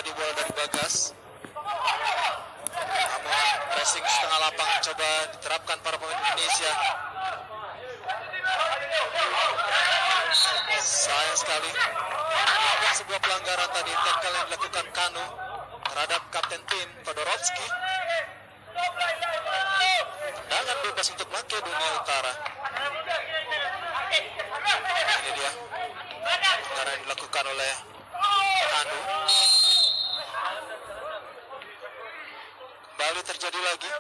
tadi bola dari Bagas. Namun pressing setengah lapang coba diterapkan para pemain Indonesia. Sayang sekali. Ada sebuah pelanggaran tadi, tackle yang dilakukan Kanu terhadap kapten tim Todorovski. Tendangan bebas untuk Makedonia Utara. Ini dia pelanggaran yang dilakukan oleh Kanu. Kembali terjadi lagi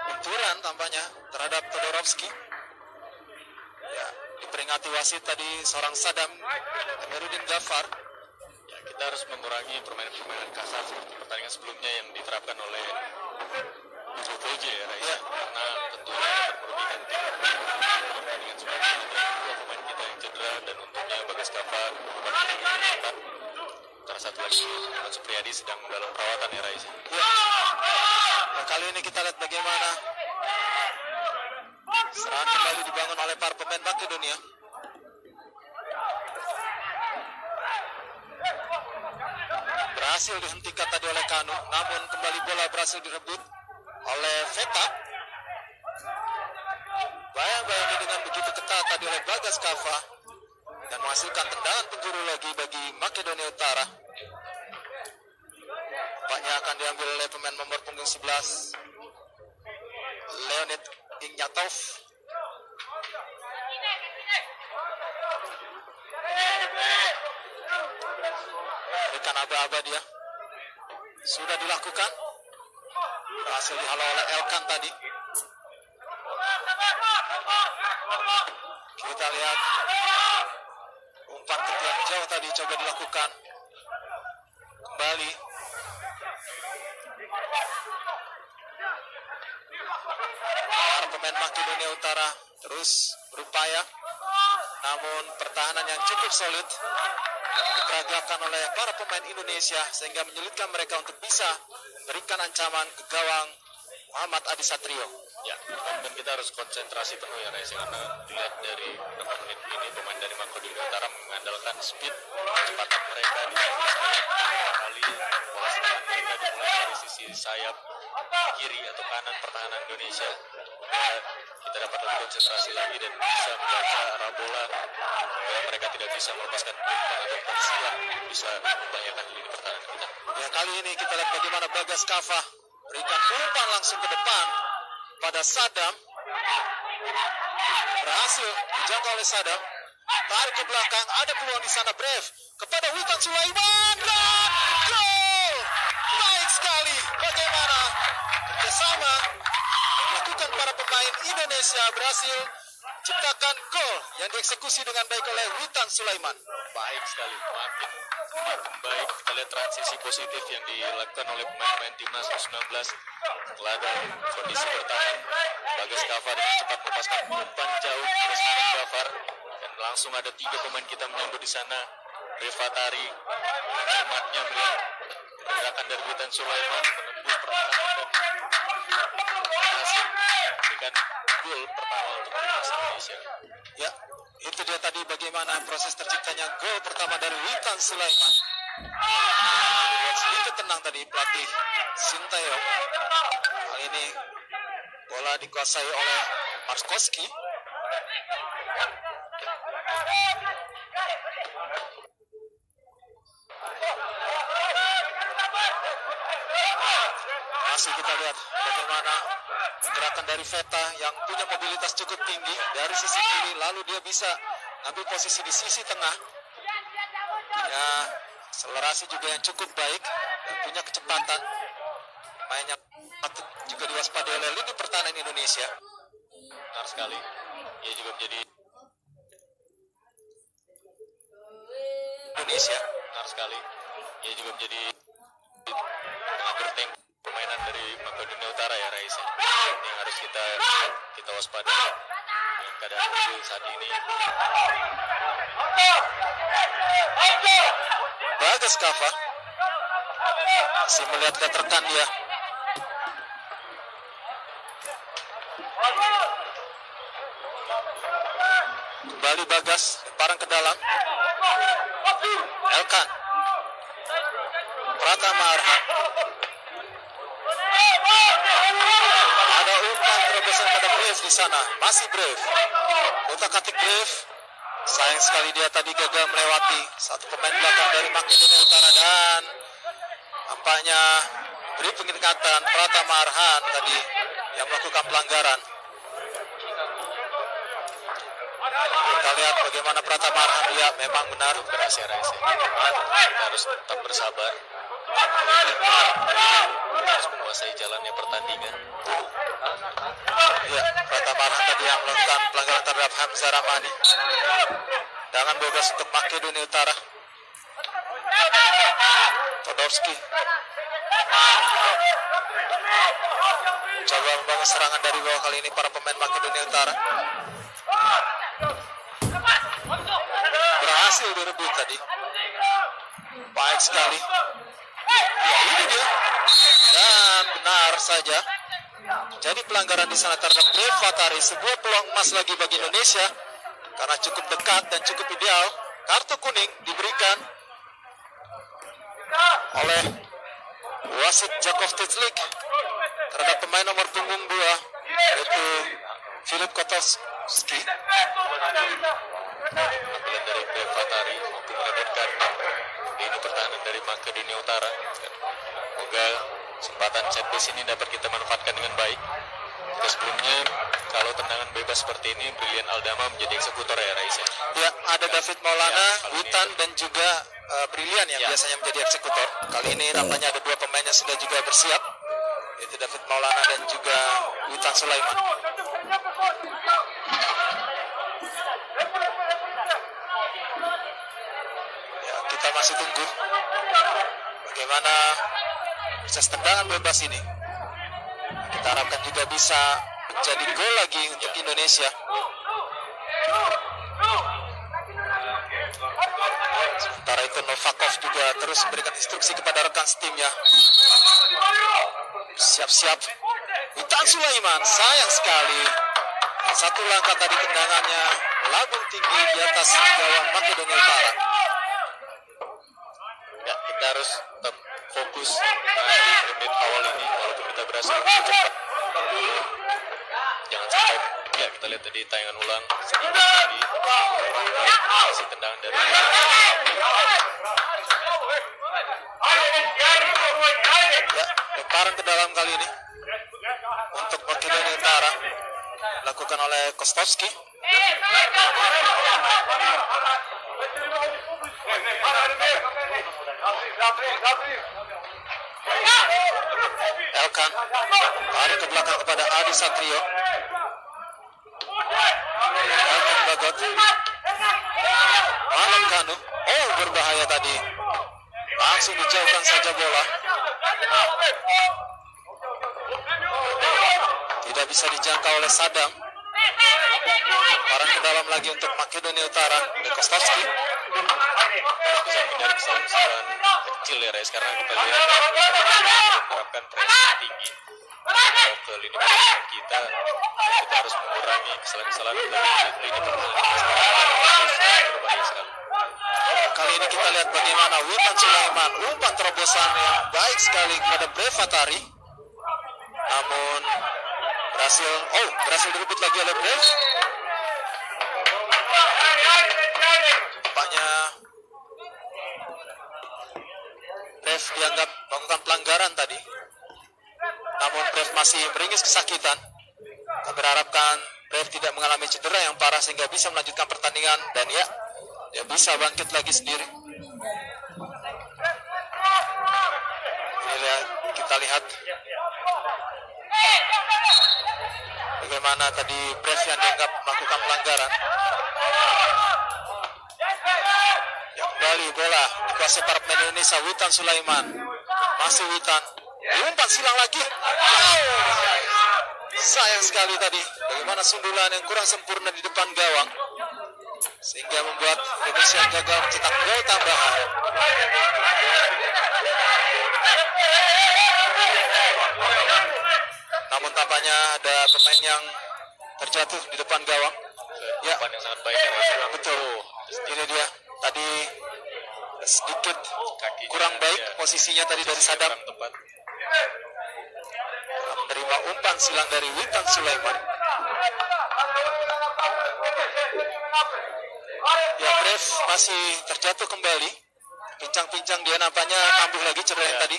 benturan tampaknya terhadap Todorovski. Ya, diperingati wasit tadi seorang Sadam Amiruddin Ghaffar. Ya, kita harus mengurangi permainan-permainan kasar seperti pertandingan sebelumnya yang diterapkan oleh JVJ ya, Rais. Ya. Karena tentunya dapat merugikan tim. Pertandingan sebelumnya juga dua pemain kita yang cedera dan untungnya Bagas Ghaffar antara satu lagi Muhammad Supriyadi sedang dalam perawatan ya, Rais. Ya. Nah, kali ini kita lihat bagaimana serangan kembali dibangun oleh para pemain Makedonia. Berhasil dihentikan tadi oleh Kanu, namun kembali bola berhasil direbut oleh Veta. Bayang-bayang dengan begitu ketat tadi oleh Bagas Kava dan menghasilkan tendangan penjuru lagi bagi Makedonia Utara. Tampaknya akan diambil oleh pemain nomor punggung 11 Leonid Ignatov. Berikan aba-aba dia. Sudah dilakukan. Berhasil dihalau oleh Elkan tadi. Kita lihat umpan yang jauh tadi coba dilakukan. Kembali. Para pemain Makedonia Utara terus berupaya, namun pertahanan yang cukup solid diperagakan oleh para pemain Indonesia sehingga menyulitkan mereka untuk bisa memberikan ancaman ke gawang Muhammad Adi Satrio. Ya, dan kita harus konsentrasi penuh ya, Rais, karena dilihat dari 6 menit ini pemain dari Makedonia Utara mengandalkan speed kecepatan mereka di sisi sayap kali bola serangan mereka dimulai dari sisi sayap kiri atau kanan pertahanan Indonesia. Ya, kita dapat lebih konsentrasi lagi dan bisa membaca arah bola supaya mereka tidak bisa melepaskan umpan atau silang bisa membahayakan lini pertahanan kita. Ya, kali ini kita lihat bagaimana Bagas Kava berikan umpan langsung ke depan pada Sadam. Berhasil dijangkau oleh Sadam. Tarik ke belakang, ada peluang di sana Brave kepada Witan Sulaiman dan gol! Baik sekali bagaimana kerjasama dilakukan para pemain Indonesia berhasil ciptakan gol yang dieksekusi dengan baik oleh Witan Sulaiman. Baik sekali, makin baik. Kita lihat transisi positif yang dilakukan oleh pemain-pemain timnas U19 setelah ada kondisi bertahan. Bagas Ghaffar dengan cepat melepaskan umpan jauh terus Ghaffar dan langsung ada 3 pemain kita menyambut di sana. Revatari cermatnya melihat gerakan dari Witan Sulaiman menembus pertahanan dan berhasil memberikan gol pertama untuk timnas Indonesia. Ya, itu dia tadi bagaimana proses terciptanya gol pertama dari Witan Sulaiman. Sedikit tenang tadi pelatih Sintayong. Kali ini bola dikuasai oleh Marskowski. Masih kita lihat bagaimana gerakan dari Veta yang punya mobilitas cukup tinggi dari sisi kiri, lalu dia bisa ambil posisi di sisi tengah. Ya, akselerasi juga yang cukup baik dan punya kecepatan. Mainnya patut juga diwaspadai oleh lini pertahanan Indonesia. Benar sekali. Ia juga menjadi Indonesia. benar sekali. Ia juga menjadi pengatur tempo permainan dari Makedonia Utara ya, Rais. Ini yang harus kita waspadai dengan keadaan mobil saat ini. Bagas Kava masih melihat rekan dia. Kembali Bagas, lemparan ke dalam. Elkan Pratama Arhan. Ada umpan terobosan pada Brave di sana. Masih Brave. Utak-atik Brave. Sayang sekali dia tadi gagal melewati satu pemain belakang dari Makedonia Utara dan nampaknya beri pengingatan Pratama Arhan tadi yang melakukan pelanggaran. Kita lihat bagaimana Pratama Arhan. Ya, memang benar berhasil Raisa. Kita harus tetap bersabar. Harus menguasai jalannya pertandingan. Ya, Pratama Arhan tadi yang melakukan pelanggaran terhadap Hamzah Ramani. Dengan bebas untuk Makedonia Utara. Todorski coba membangun serangan dari bawah kali ini para pemain Makedonia Utara. Berhasil direbut tadi. Baik sekali. Ya, ini dia. Dan benar saja. Jadi pelanggaran di sana terhadap Brave Fatari. Sebuah peluang emas lagi bagi Indonesia. Karena cukup dekat dan cukup ideal. Kartu kuning diberikan oleh wasit Jakov Titslik terhadap pemain nomor punggung 2 yaitu Filip Kotowski. Penampilan dari Brave Fatari mampu merepotkan ini pertahanan dari Makedonia Utara. Semoga kesempatan set piece ini dapat kita manfaatkan dengan baik. Jika sebelumnya kalau tendangan bebas seperti ini Brilian Aldama menjadi eksekutor ya Raisa. Ya, ada David Maulana, Witan dan juga Brilian yang biasanya menjadi eksekutor. Kali ini nampaknya ada dua pemain yang sudah juga bersiap, yaitu David Maulana dan juga Witan Sulaiman. Ya, kita masih tunggu bagaimana proses tendangan bebas ini. Kita harapkan juga bisa menjadi gol lagi untuk Indonesia. Sementara itu Novakov juga terus memberikan instruksi kepada rekan setimnya. Siap-siap. Witan Sulaiman, sayang sekali. Satu langkah tadi tendangannya melambung tinggi di atas gawang Makedonia Utara. Ya, kita harus tetap fokus di menit awal ini walaupun kita berhasil cepat. Jangan sampai ya kita lihat tadi tayangan ulang sedikit lagi si tendangan dari Ya, lemparan ke dalam kali ini untuk Makedonia Utara dilakukan oleh Kostovski. Elkan lari ke belakang kepada Adi Satrio. Elkan Bagot. Malam Kanu. Oh, berbahaya tadi. Langsung dijauhkan saja bola. Tidak bisa dijangkau oleh Sadam. Lemparan ke dalam lagi untuk Makedonia Utara. Kostovski. bisa menghindari kesalahan kecil ya Reis, karena kita lihat menerapkan pressing tinggi ke lini pertahanan kita harus mengurangi kesalahan-kesalahan dari lini pertahanan berbahaya sekali. Kali ini kita lihat bagaimana Witan Sulaiman umpan terobosan yang baik sekali kepada Brave Fatari, namun berhasil direbut lagi oleh Brave. Tampaknya Brave dianggap melakukan pelanggaran tadi, namun Brave masih meringis kesakitan. Kita berharapkan Brave tidak mengalami cedera yang parah sehingga bisa melanjutkan pertandingan dan dia bisa bangkit lagi sendiri. Ini kita lihat bagaimana tadi Brave yang dianggap melakukan pelanggaran. Ya, kembali bola dikuasai para pemain Indonesia. Witan Sulaiman, masih Witan, umpan silang lagi. Sayang sekali tadi bagaimana sundulan yang kurang sempurna di depan gawang sehingga membuat Indonesia gagal mencetak gol tambahan. Namun tampaknya ada pemain yang terjatuh di depan gawang. Ya, Umpan yang sangat baik ya Reis. betul. Ini dia tadi sedikit Kakinya, kurang baik ya, posisinya tadi dari Sadam. kurang tepat. Menerima umpan silang dari Witan Sulaiman. Ya, Brev masih terjatuh kembali. Pincang-pincang dia nampaknya kambuh lagi cedera yang Ya. tadi.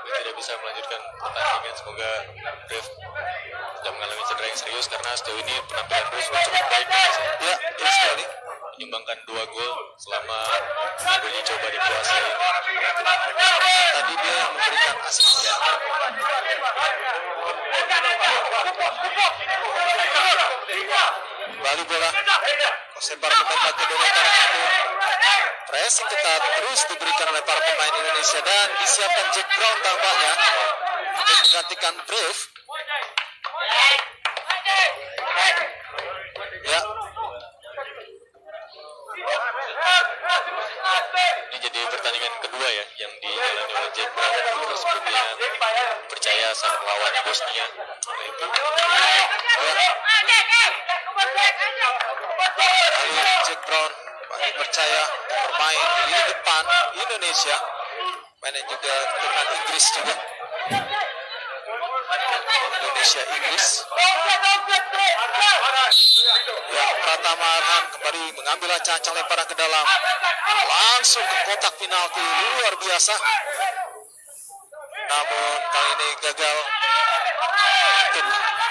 Tidak bisa melanjutkan pertandingan. Semoga Brev tidak mengalami cedera yang serius karena sejauh ini penampilan Brev cukup baik. Ya, betul sekali. Menyumbangkan 2 gol selama uji coba di Kroasia ini. Tadi dia yang memberikan assist. Ya. Kembali bola. Sebar pemain Makedonia Utara. Pressing ketat terus diberikan oleh para pemain Indonesia dan disiapkan Jack Brown tampaknya untuk menggantikan Brev. Ya, Ini jadi pertandingan kedua ya yang dijalani oleh Jack Brown. Terus sebelumnya percaya saat melawan Bosnia. kali Jack Brown masih percaya bermain di depan Indonesia. Main juga dengan Inggris juga. Indonesia Inggris. Ya, Pratama Arhan kembali mengambil ancang-ancang lemparan ke dalam. Langsung ke kotak penalti, luar biasa. Namun kali ini gagal untuk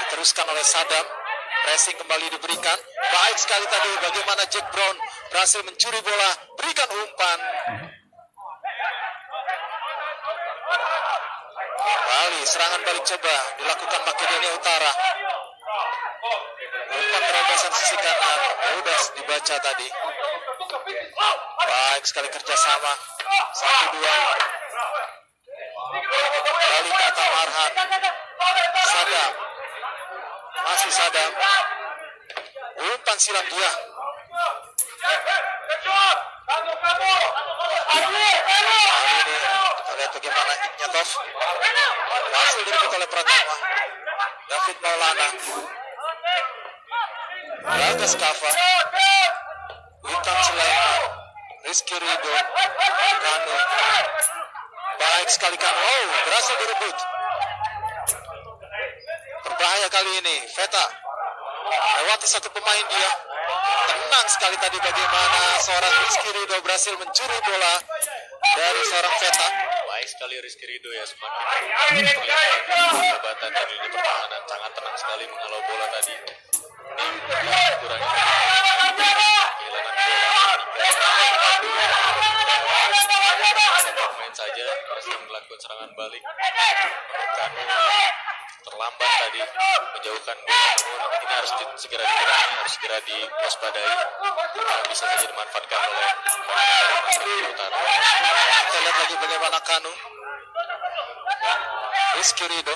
diteruskan oleh Sadam. Pressing kembali diberikan. Baik sekali tadi bagaimana Jack Brown berhasil mencuri bola, berikan umpan. Kembali serangan balik coba dilakukan Makedonia Utara. Umpan terobosan sisi kanan mudah dibaca tadi. Baik sekali kerjasama. 1-2. Kembali Tata Marhan. Sadam. Masih Sadam. Umpan silang dia. Kali ini kita lihat bagaimana Ignatov. Hasil direbut oleh Pratama. David Maulana. Bagas Kava. Witan Sulaiman. Rizky Ridho. Kanu. Baik sekali Kanu. Oh, berhasil direbut. Berbahaya kali ini. Veta. Lewati satu pemain dia. Tenang sekali tadi bagaimana seorang Rizky Ridho berhasil mencuri bola dari seorang Veta. Baik sekali Rizky Ridho ya, semakin terlihat jabatan dari lini pertahanan, sangat tenang sekali menghalau bola tadi. Ini kurangnya kehilangan bola pemain saja masih melakukan serangan balik. Kanu terlambat tadi menjauhkan bola, namun ini harus segera dikurangi, harus segera diwaspadai karena bisa saja dimanfaatkan oleh pemain Utara. Kita lihat lagi bagaimana Kanu. Rizky Ridho.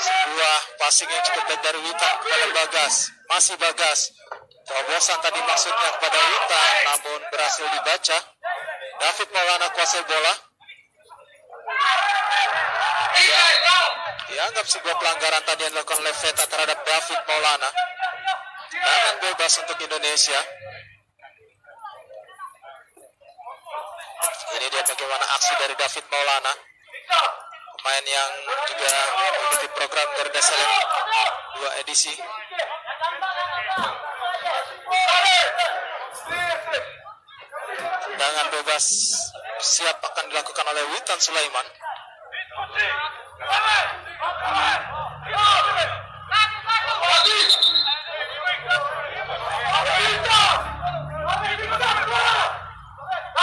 Sebuah passing yang cukup baik dari Witan kepada Bagas. Masih Bagas. Terobosan tadi maksudnya kepada Witan, namun berhasil dibaca. David Maulana kuasai bola. Ya, dianggap sebuah pelanggaran tadi yang dilakukan oleh Veta terhadap David Maulana. Tangan bebas untuk Indonesia. Ini dia bagaimana aksi dari David Maulana, pemain yang juga mengikuti program Garuda Select 2 edisi. Tendangan bebas siap akan dilakukan oleh Witan Sulaiman.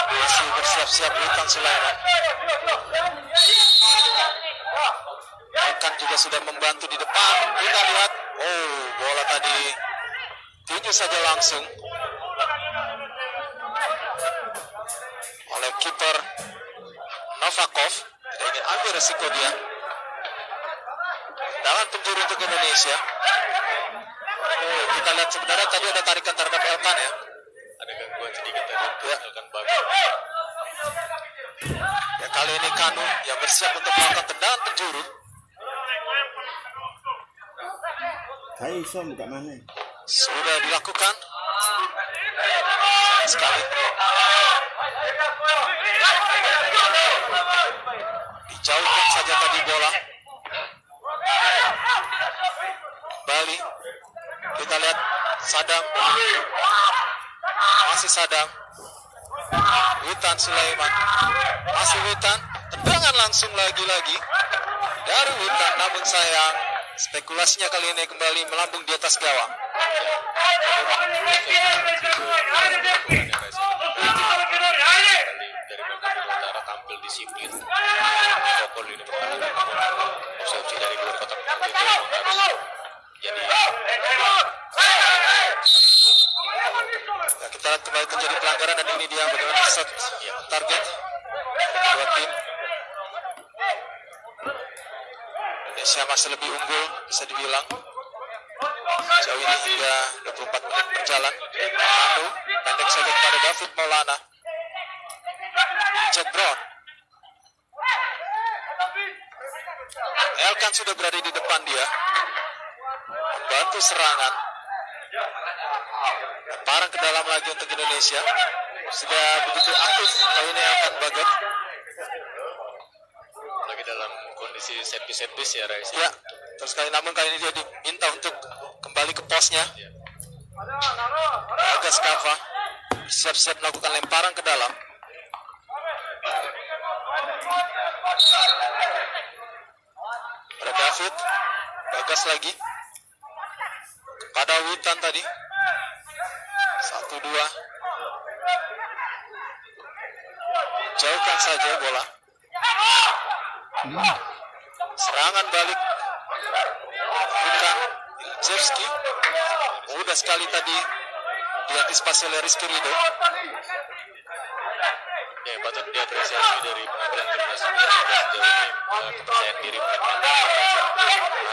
Masih bersiap-siap Witan Sulaiman. Akan juga sudah membantu di depan. Kita lihat, oh bola tadi tinju saja langsung oleh kiper Novakov. Tidak ingin ambil resiko dia. Tangan penjuru untuk Indonesia. Oh, kita lihat sebenarnya tadi ada tarikan terhadap Elkan ya. Ada gangguan sedikit tadi, ya. Elkan bagus. Ya, kali ini Kanu yang bersiap untuk melakukan tendangan penjuru. Hai, Som, kat mana? Sudah dilakukan. sekali. Dijauhkan saja tadi bola. Kembali kita lihat Sadam, masih Sadam, Witan Sulaiman, masih Witan, tendangan langsung lagi-lagi dari Witan, namun sayang spekulasinya kali ini kembali melambung di atas gawang. Dari Bangka Utara tampil disiplin, fokus ini pertandingan, opsi dari luar kotak penalti itu harus jadi. Ya, kita lihat kembali terjadi pelanggaran dan ini dia bagaimana set target dua tim. Indonesia masih lebih unggul bisa dibilang. Jauh ini hingga 24 menit berjalan. Anu pendek saja kepada David Maulana. Jack Brown. Elkan sudah berada di depan dia, membantu serangan. Parang ke dalam lagi untuk Indonesia. Sudah begitu aktif kali ini Elkan Bagot. Lagi dalam kondisi set piece ya, Rais. Ya, terus kali namun kali ini dia diminta untuk kembali ke posnya. Agas Kava siap-siap melakukan lemparan ke dalam. Pada David, Bagas lagi pada Witan tadi. 1-2. Jauhkan saja bola. Serangan balik bukan Ilzewski. Mudah sekali tadi diantisipasi oleh Rizky Ridho. Ya, patut diapresiasi dari penampilan timnas sejauh ini. Kepercayaan diri mereka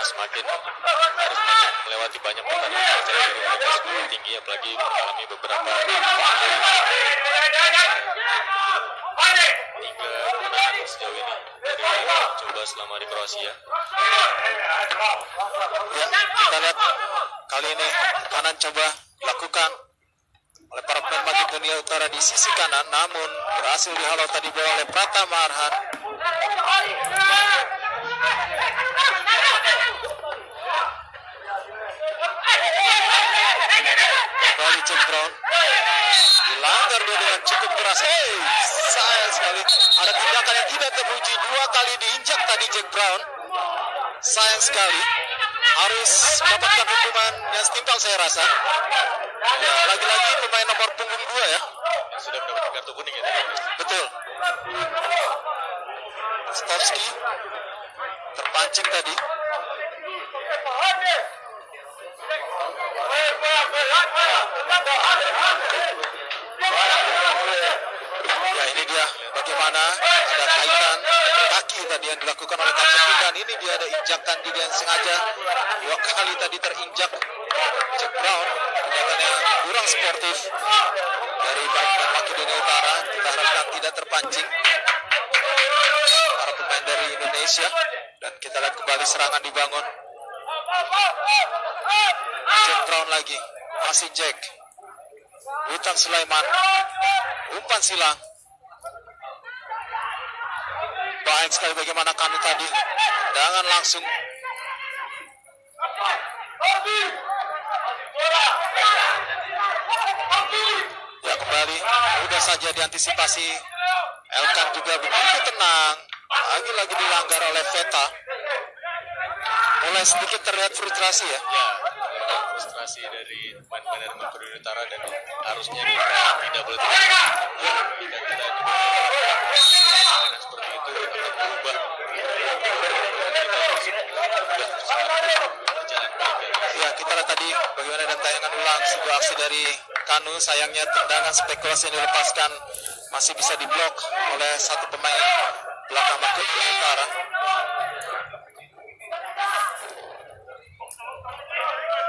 semakin harus melewati banyak pertandingan. Kepercayaan diri mereka semakin tinggi, apalagi mengalami beberapa 3 kemenangan sejauh ini dari coba selama di Kroasia. Ya, kita lihat kali ini kanan coba dilakukan oleh para pemain Makedonia Utara di sisi kanan, namun berhasil dihalau tadi bola oleh Pratama Arhan. Kembali Jack Brown, dilanggar dia dengan cukup keras. Sayang sekali, ada tindakan yang tidak terpuji, 2 kali diinjak tadi Jack Brown. Sayang sekali, harus mendapatkan hukuman yang setimpal saya rasa. Ya, lagi-lagi pemain nomor punggung 2 ya. Yang sudah mendapatkan kartu kuning ya. Betul. Stovski terpancing tadi. Ya, ini dia bagaimana ada kaitan kaki tadi yang dilakukan oleh kapten, dan ini dia ada injakan dia yang sengaja 2 kali tadi terinjak Jack Brown. Tindakan yang kurang sportif dari para pemain Makedonia Utara. Kita harapkan tidak terpancing para pemain dari Indonesia, dan kita lihat kembali serangan dibangun. Jack Brown lagi, masih Jack. Witan Sulaiman, umpan silang. Baik sekali bagaimana Kanu tadi, tendangan langsung. Ya, kembali mudah saja diantisipasi. Elkan juga begitu tenang, lagi-lagi dilanggar oleh Veta. Mulai sedikit terlihat frustrasi ya. Ya, frustrasi dari pemain-pemain dari Makedonia Utara, dan harusnya kita tidak boleh terjadi. Jika kita seperti itu akan berubah. Kita harus berjalan baik. Ya, kita lihat tadi bagaimana dan tayangan ulang sebuah aksi dari Kanu. Sayangnya tendangan spekulasi yang dilepaskan masih bisa diblok oleh satu pemain belakang Makedonia Utara.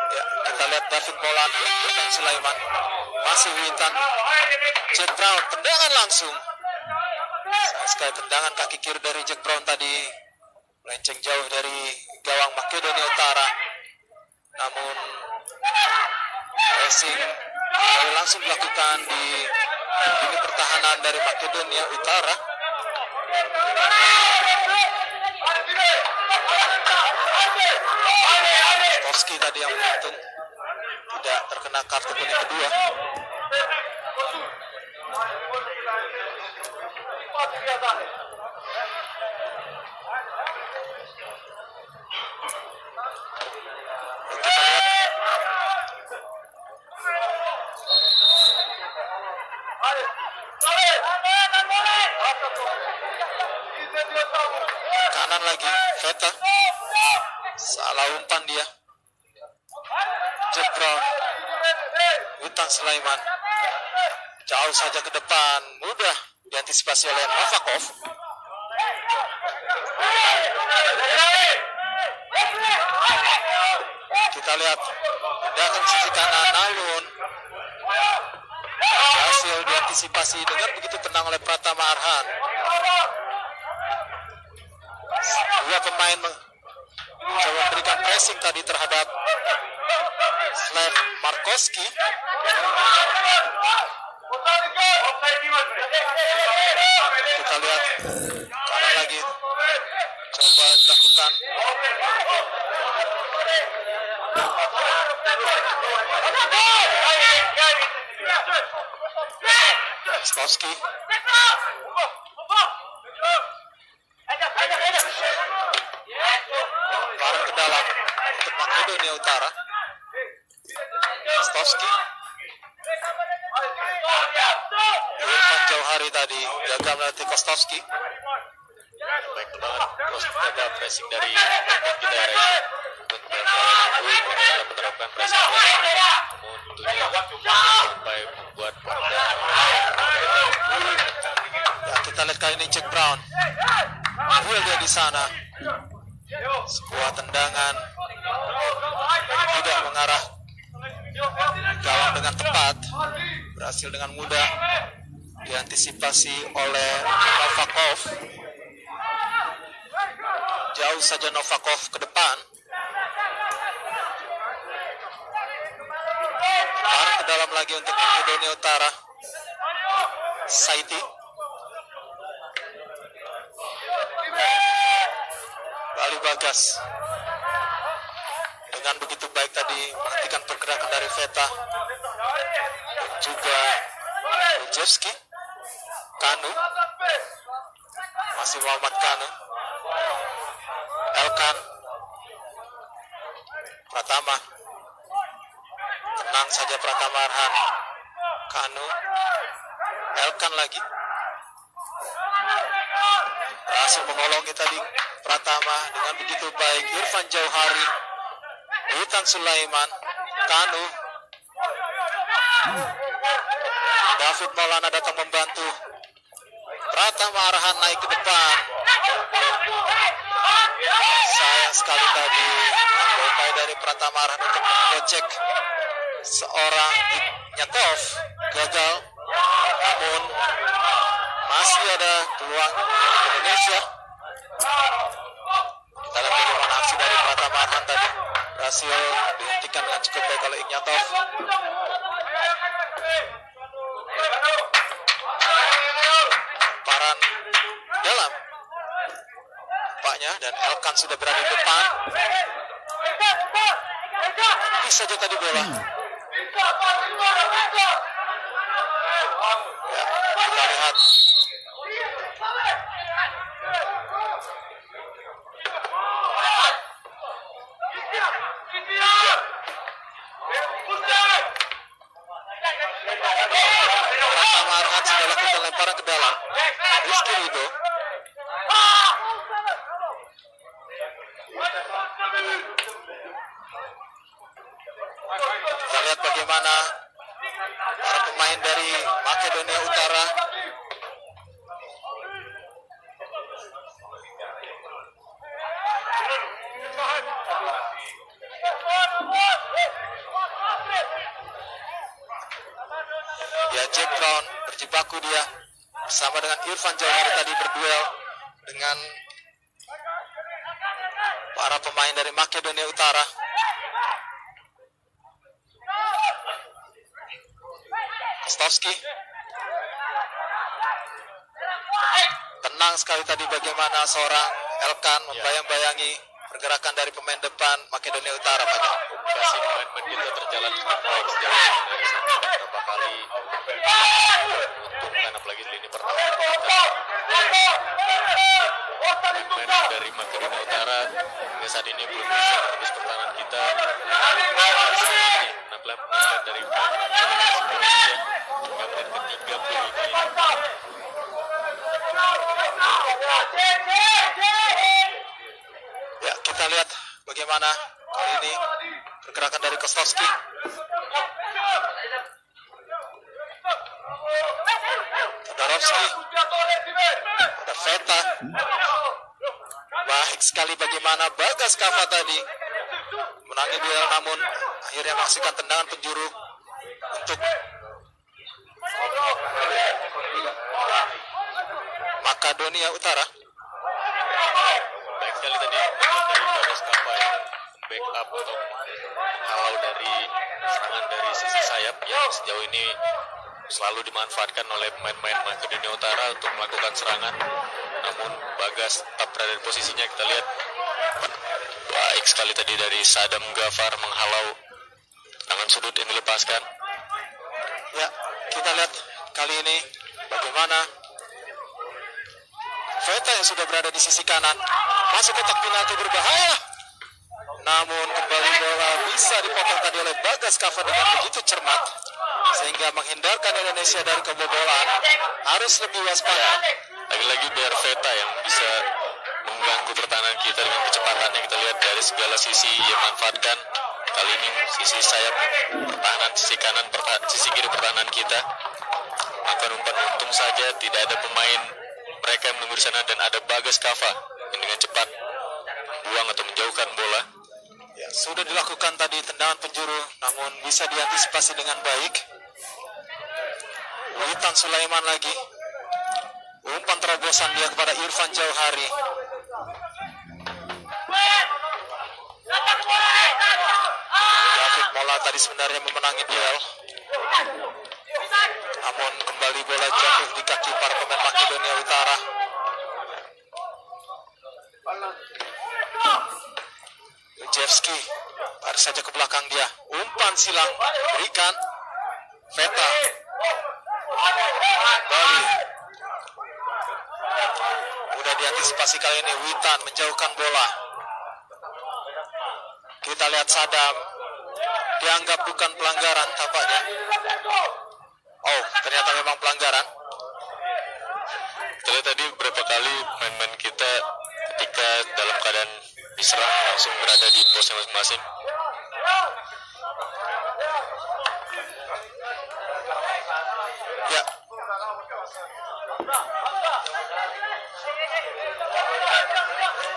Ya, kita lihat David Maulana, Witan Sulaiman, masih Witan, Jack Brown, tendangan langsung. Sayang sekali tendangan kaki kiri dari Jack Brown tadi melenceng jauh dari gawang Makedonia Utara. Namun Pressing langsung dilakukan di lini pertahanan dari Makedonia Utara. Koski tadi yang beruntung tidak terkena kartu kuning kedua. Kanan lagi, Veta. Salah umpan dia. Jack Brown. Witan Sulaiman. Jauh saja ke depan. Mudah diantisipasi oleh Novakov. Kita lihat. Tindakan sisi kanan namun berhasil diantisipasi dengan begitu tenang oleh Pratama Arhan. Dua pemain mencoba memberikan pressing tadi terhadap Slav Markoski. Kita lihat kanan lagi coba dilakukan. Skowski. Barang ke dalam untuk Makedonia Utara. Skowski. Irfan Jauhari tadi gagal melatih Kostovski. Baik banget gagal pressing dari daerah untuk menerapkan pressing, namun tentunya sampai membuat Ya, kita lihat kali ini Jack Brown. Duel dia di sana. Sebuah tendangan tidak mengarah gawang dengan tepat, berhasil dengan mudah diantisipasi oleh Novakov. Jauh saja Novakov ke depan. Tarik ke dalam lagi untuk Makedonia Utara. Saiti. Bali Bagas. Dengan begitu baik tadi menghentikan pergerakan dari Veta. Dan juga Rujevski. Kanu. Masih Muhammad Kanu. Elkan. Pratama. Tenang saja Pratama Arhan. Kanu. Elkan lagi. Berhasil mengolongi tadi Pratama dengan begitu baik. Irfan Jauhari. Witan Sulaiman. Kanu. David Maulana datang membantu. Pratama Arhan naik ke depan. Sayang sekali tadi upaya dari Pratama Arhan untuk mengocek seorang Ignatov gagal, namun masih ada peluang Indonesia. Kita lihat bagaimana aksi dari Pratama Arhan tadi berhasil dihentikan dengan cukup baik oleh Ignatov. Lemparan dalam nampaknya, dan Elkan sudah berada di depan. Bisa saja tadi bola. Ya, kita lihat. Pratama Arhan sudah lakukan lemparan ke dalam. Rizky Ridho. Kita lihat bagaimana para pemain dari Makedonia Utara ya. Jack Brown berjibaku dia bersama dengan Irfan Jauhari tadi berduel dengan para pemain dari Makedonia Utara. Kostovski. Tenang sekali tadi bagaimana seorang Elkan membayang-bayangi pergerakan dari pemain depan Makedonia Utara, Pak. Komunikasi pemain-pemain kita terjalan dengan baik sejauh ini. Beberapa kali menguntungkan, apalagi di lini pertahanan kita. Pemain dari Makedonia Utara hingga saat ini belum bisa menembus pertahanan kita. Penampilan dari Indonesia hingga menit ke-35 ini. Ya, kita lihat bagaimana kali ini pergerakan dari Kostovski. Todorovski. Ada Veta. Baik sekali bagaimana Bagas Kava tadi menangi duel, namun akhirnya menghasilkan tendangan penjuru untuk Makedonia Utara. Baik sekali tadi dari Bagas Kava yang backup atau menghalau dari serangan dari sisi sayap yang sejauh ini selalu dimanfaatkan oleh pemain-pemain Makedonia Utara untuk melakukan serangan. Namun Bagas tetap berada di posisinya. Kita lihat baik sekali tadi dari Sadam Gafar menghalau tangan sudut yang dilepaskan. Ya, kita lihat kali ini bagaimana Veta yang sudah berada di sisi kanan masuk kotak penalti berbahaya, namun kembali bola bisa dipotong tadi oleh Bagas Kava dengan begitu cermat sehingga menghindarkan Indonesia dari kebobolan. Harus lebih waspada. Lagi-lagi biar Veta yang bisa mengganggu pertahanan kita dengan kecepatannya. Kita lihat dari segala sisi yang manfaatkan. Kali ini sisi sayap pertahanan, sisi kanan, sisi kiri pertahanan kita akan umpan. Untung saja tidak ada pemain mereka yang menunggu di sana dan ada Bagas Kava yang dengan cepat buang atau menjauhkan bola. Ya, sudah dilakukan tadi tendangan penjuru, namun bisa diantisipasi dengan baik. Witan Sulaiman lagi. Umpan terobosan dia kepada Irfan Jauhari. David Mola tadi sebenarnya memenangi duel, namun kembali bola jatuh di kaki para pemain Makedonia Utara. Jevski baru saja ke belakang dia. Umpan silang berikan Veta. Bali. Udah diantisipasi kali ini. Witan menjauhkan bola. Kita lihat Sadam. Dianggap bukan pelanggaran tampaknya. Oh, ternyata memang pelanggaran. Kita lihat tadi beberapa kali main-main kita ketika dalam keadaan diserang langsung berada di posnya masing-masing. Ya.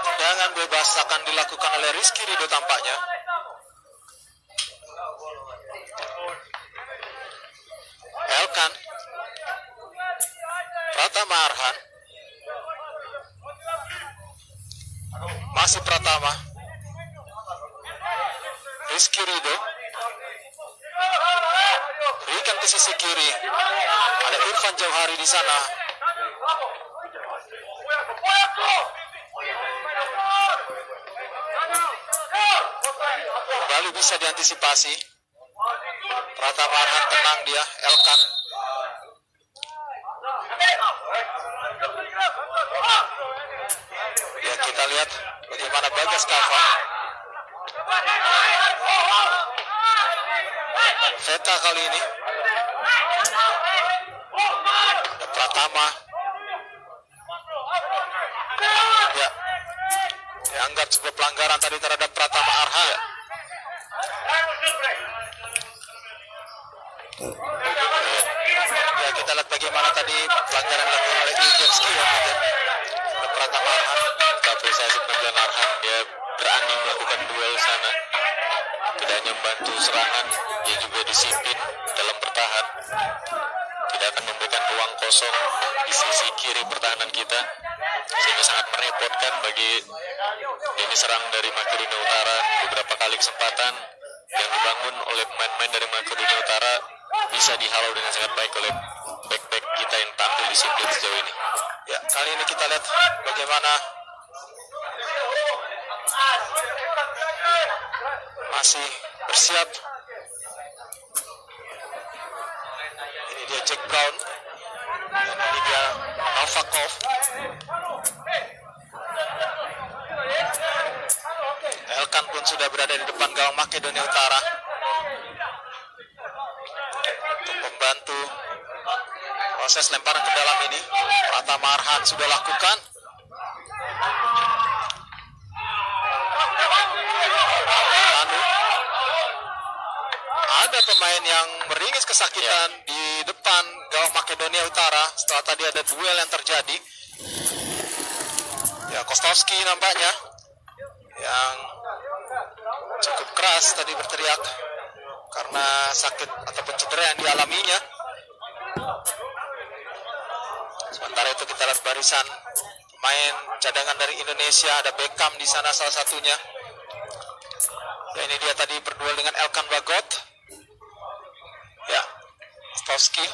Tendangan bebas akan dilakukan oleh Rizky Ridho tampaknya. Elkan. Pratama Arhan. Masih Pratama. Rizky Ridho. Berikan ke sisi kiri. Ada Irfan Jauhari di sana. Kembali bisa diantisipasi. Pratama Arhan tenang dia. Elkan. Ya, kita lihat bagaimana Bagas Kava. Veta kali ini. Ada Pratama. Ya, dianggap sebuah pelanggaran tadi terhadap Pratama Arhan. Ya, kita lihat bagaimana tadi pelanggaran dilakukan oleh Iljerski ya, Pratama Arhan. Kita apresiasi penampilan Arhan, dia berani melakukan duel sana. Tidak hanya membantu serangan, dia juga disiplin dalam bertahan. Tidak akan memberikan ruang kosong di sisi kiri pertahanan kita, sehingga sangat merepotkan bagi lini serang dari Makedonia Utara. Beberapa kali kesempatan yang dibangun oleh pemain-pemain dari Makedonia Utara bisa dihalau dengan sangat baik oleh back-back kita yang tampil disiplin sejauh ini. Ya, kali ini kita lihat bagaimana masih bersiap. Ini dia Jack Brown. Dan ini dia Novakov. Elkan pun sudah berada di depan gawang Makedonia Utara untuk membantu proses lemparan ke dalam ini. Pratama Arhan sudah lakukan. Lalu ada pemain yang meringis kesakitan di depan gawang Makedonia Utara setelah tadi ada duel yang terjadi. Ya, Kostovski nampaknya yang cukup keras tadi berteriak karena sakit ataupun cedera yang dialaminya. Sementara itu kita lihat barisan pemain cadangan dari Indonesia, ada Beckham di sana salah satunya. Ya, ini dia tadi berduel dengan Elkan Bagot. Ya, Kostovski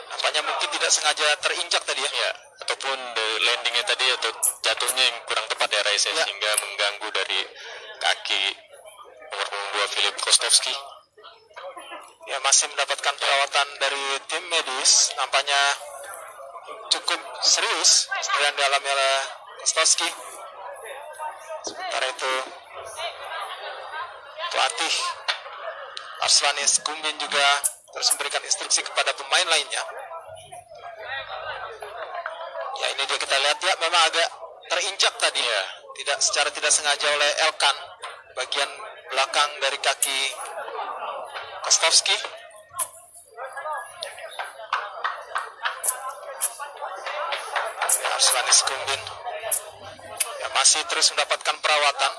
nampaknya mungkin tidak sengaja terinjak tadi ya. Ya, ataupun landingnya tadi atau jatuhnya yang kurang tepat ya Raisa, Ya. sehingga mengganggu dari kaki nomor 2 Filip Kostovski. Ya, masih mendapatkan perawatan dari tim medis, nampaknya cukup serius seperti yang dialami oleh Kostovski. Sementara itu pelatih Arslanis Kumbin juga terus memberikan instruksi kepada pemain lainnya. Ya, ini dia kita lihat ya, memang agak terinjak tadi ya, secara tidak sengaja oleh Elkan bagian belakang dari kaki Kostovski. Ya, Arslanis Kumbin ya masih terus mendapatkan perawatan.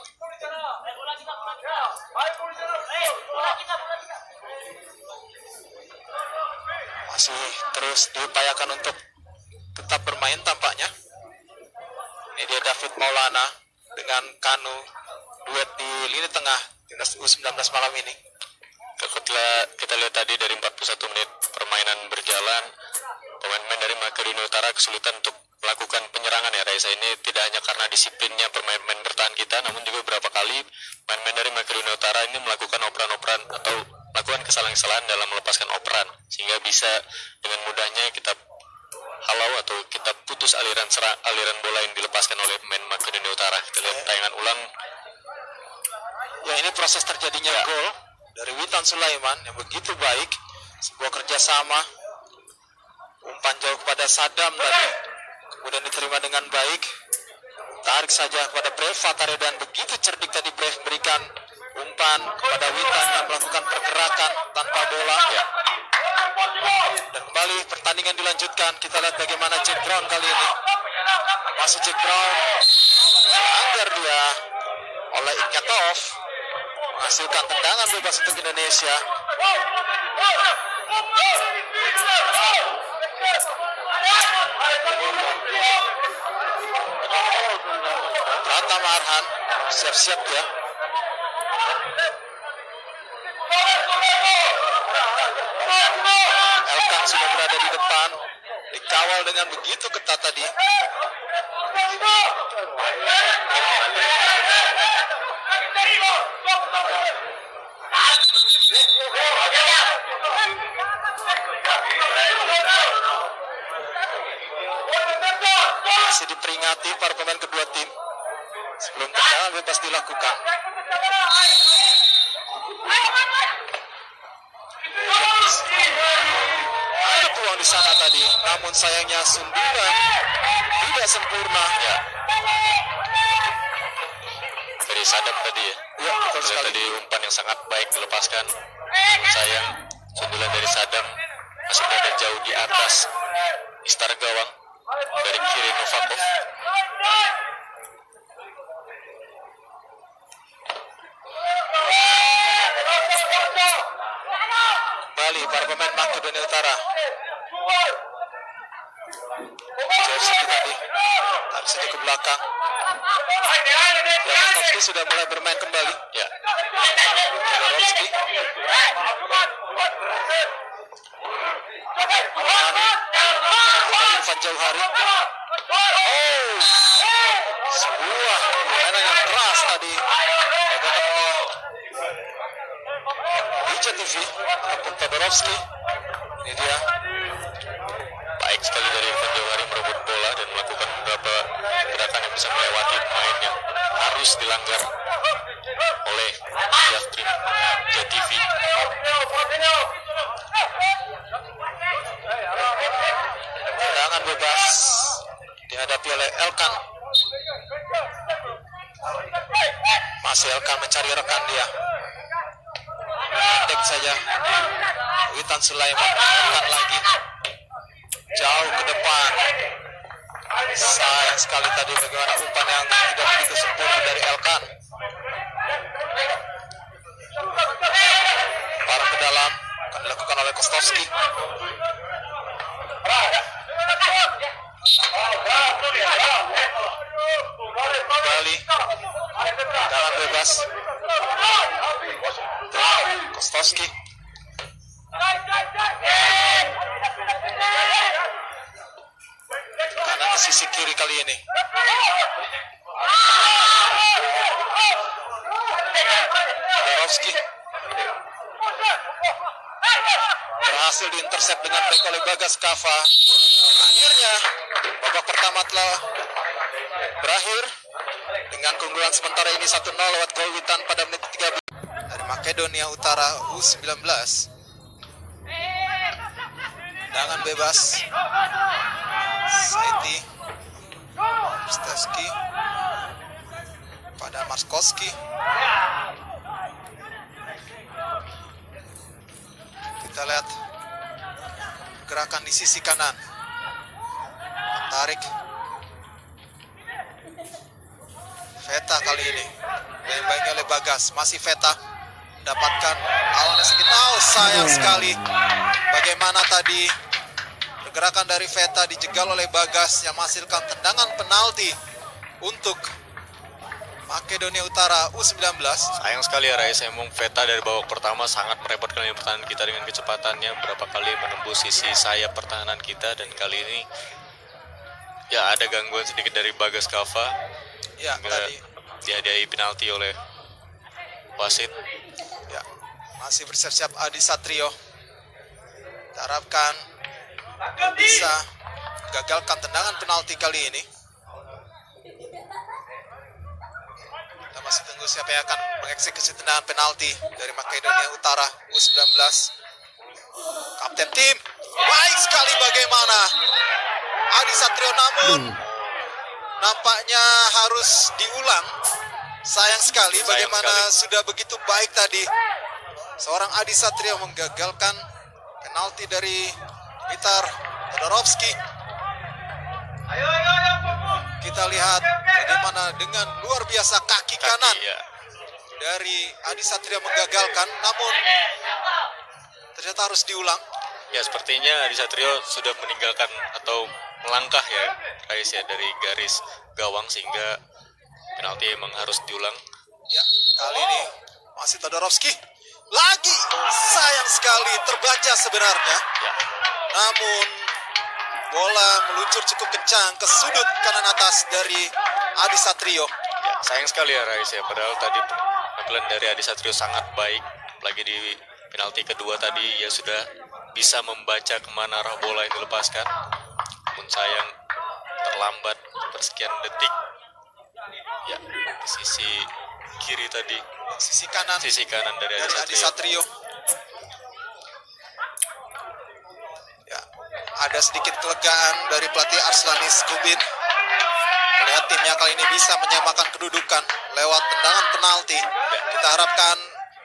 Masih terus diupayakan untuk tetap bermain tampaknya. Ini dia David Maulana dengan Kanu, duet di lini tengah timnas U19 malam ini. Kita lihat tadi dari 41 menit permainan berjalan, pemain-pemain dari Makedonia Utara kesulitan untuk melakukan penyerangan ya Raisa. Ini tidak hanya karena disiplinnya pemain-pemain bertahan kita, namun juga beberapa kali pemain-pemain dari Makedonia Utara ini melakukan operan-operan atau melakukan kesalahan-kesalahan dalam melepaskan operan, sehingga bisa dengan mudahnya kita halau atau kita putus aliran bola yang dilepaskan oleh pemain Makedonia Utara. Kita lihat tayangan ulang. Ya, ini proses terjadinya gol dari Witan Sulaiman yang begitu baik, sebuah kerjasama, umpan jauh kepada Sadam tadi, kemudian diterima dengan baik, tarik saja kepada Breva Taredan, begitu cerdik tadi Brev berikan umpan kepada Witan yang melakukan pergerakan tanpa bola. Ya. Dan kembali pertandingan dilanjutkan. Kita lihat bagaimana Jack Brown kali ini. Masih Jack Brown, dilanggar dia oleh Ignatov, menghasilkan tendangan bebas untuk Indonesia. Pratama Arhan siap-siap ya. Elkan sudah berada di depan, dikawal dengan begitu ketat tadi. Masih diperingati para pemain kedua tim sebelum tendangan bebas dilakukan. Ada peluang di sana tadi, namun sayangnya sundulan tidak sempurna. Ya. Dari Sadam tadi ya. Ya, betul sekali. Tadi umpan yang sangat baik dilepaskan. Sayang sundulan dari Sadam masih berada jauh di atas istar gawang dari kiri Novakov. Kembali para pemain Makedonia Utara. Jersey tadi tarik saja ke belakang. Ya, Kostovski sudah mulai bermain kembali. Ya, Todorowski. Irfan Jauhari. Oh, sebuah permainan yang keras tadi. Hija TV ataupun Todorowski. Ini dia. baik sekali dari Irfan Jauhari merebut bola dan melakukan beberapa gerakan yang bisa melewati pemain yang harus dilanggar oleh Jafri JTV. Tendangan bebas dihadapi oleh Elkan. Masih Elkan mencari rekan dia. Pendek saja. Witan Sulaiman Elkan lagi. Jauh ke depan. Sayang sekali tadi bagaimana umpan yang tidak begitu sempurna dari Elkan. Parang ke dalam akan dilakukan oleh Kostovski. Kembali tendangan bebas. Kostovski. Kanan ke sisi kiri kali ini. Todorowski berhasil diintercept dengan baik oleh Bagas Kava. Akhirnya babak pertama telah berakhir dengan keunggulan sementara ini 1-0 lewat gol Witan pada menit 13 dari Makedonia Utara U19. Tendangan bebas. Saiti Stevski pada Marskowski. Kita lihat gerakan di sisi kanan. Tarik Veta kali ini yang baik oleh Bagas. Masih Veta mendapatkan lawannya sedikit. Oh, sayang sekali bagaimana tadi pergerakan dari Veta dijegal oleh Bagas yang menghasilkan tendangan penalti untuk Makedonia Utara U19. Sayang sekali ya Rais, emang Veta dari babak pertama sangat merepotkan lini pertahanan kita dengan kecepatannya, berapa kali menembus sisi sayap pertahanan kita, dan kali ini ya ada gangguan sedikit dari Bagas Kava. Ya, tadi dihadiahi penalti oleh wasit. ya, masih bersiap-siap Adi Satrio. Kita harapkan bisa gagalkan tendangan penalti kali ini. Kita masih tunggu siapa yang akan mengeksekusi tendangan penalti dari Makedonia Utara U19. Kapten tim, baik sekali bagaimana Adi Satrio, namun nampaknya harus diulang. Sayang sekali bagaimana sudah begitu baik tadi seorang Adi Satrio menggagalkan penalti dari Vitar Todorowski. Kita lihat bagaimana dengan luar biasa kaki kanan dari Adi Satrio menggagalkan, namun ternyata harus diulang. Ya, sepertinya Adi Satrio sudah meninggalkan atau melangkah ya Rais ya dari garis gawang, sehingga penalti emang harus diulang. Ya, kali ini masih Todorowski lagi. Sayang sekali terbaca sebenarnya. Ya. Namun bola meluncur cukup kencang ke sudut kanan atas dari Adi Satrio. Ya, sayang sekali ya Rais ya, padahal tadi penampilan dari Adi Satrio sangat baik, apalagi di penalti kedua tadi ya sudah bisa membaca kemana arah bola yang dilepaskan. Namun sayang terlambat persekian detik. Ya, di sisi kiri tadi, Sisi kanan dari Adi Satrio. Ya, ada sedikit kelegaan dari pelatih Arslanis Gubin. Melihat timnya kali ini bisa menyamakan kedudukan lewat tendangan penalti. Ya, kita harapkan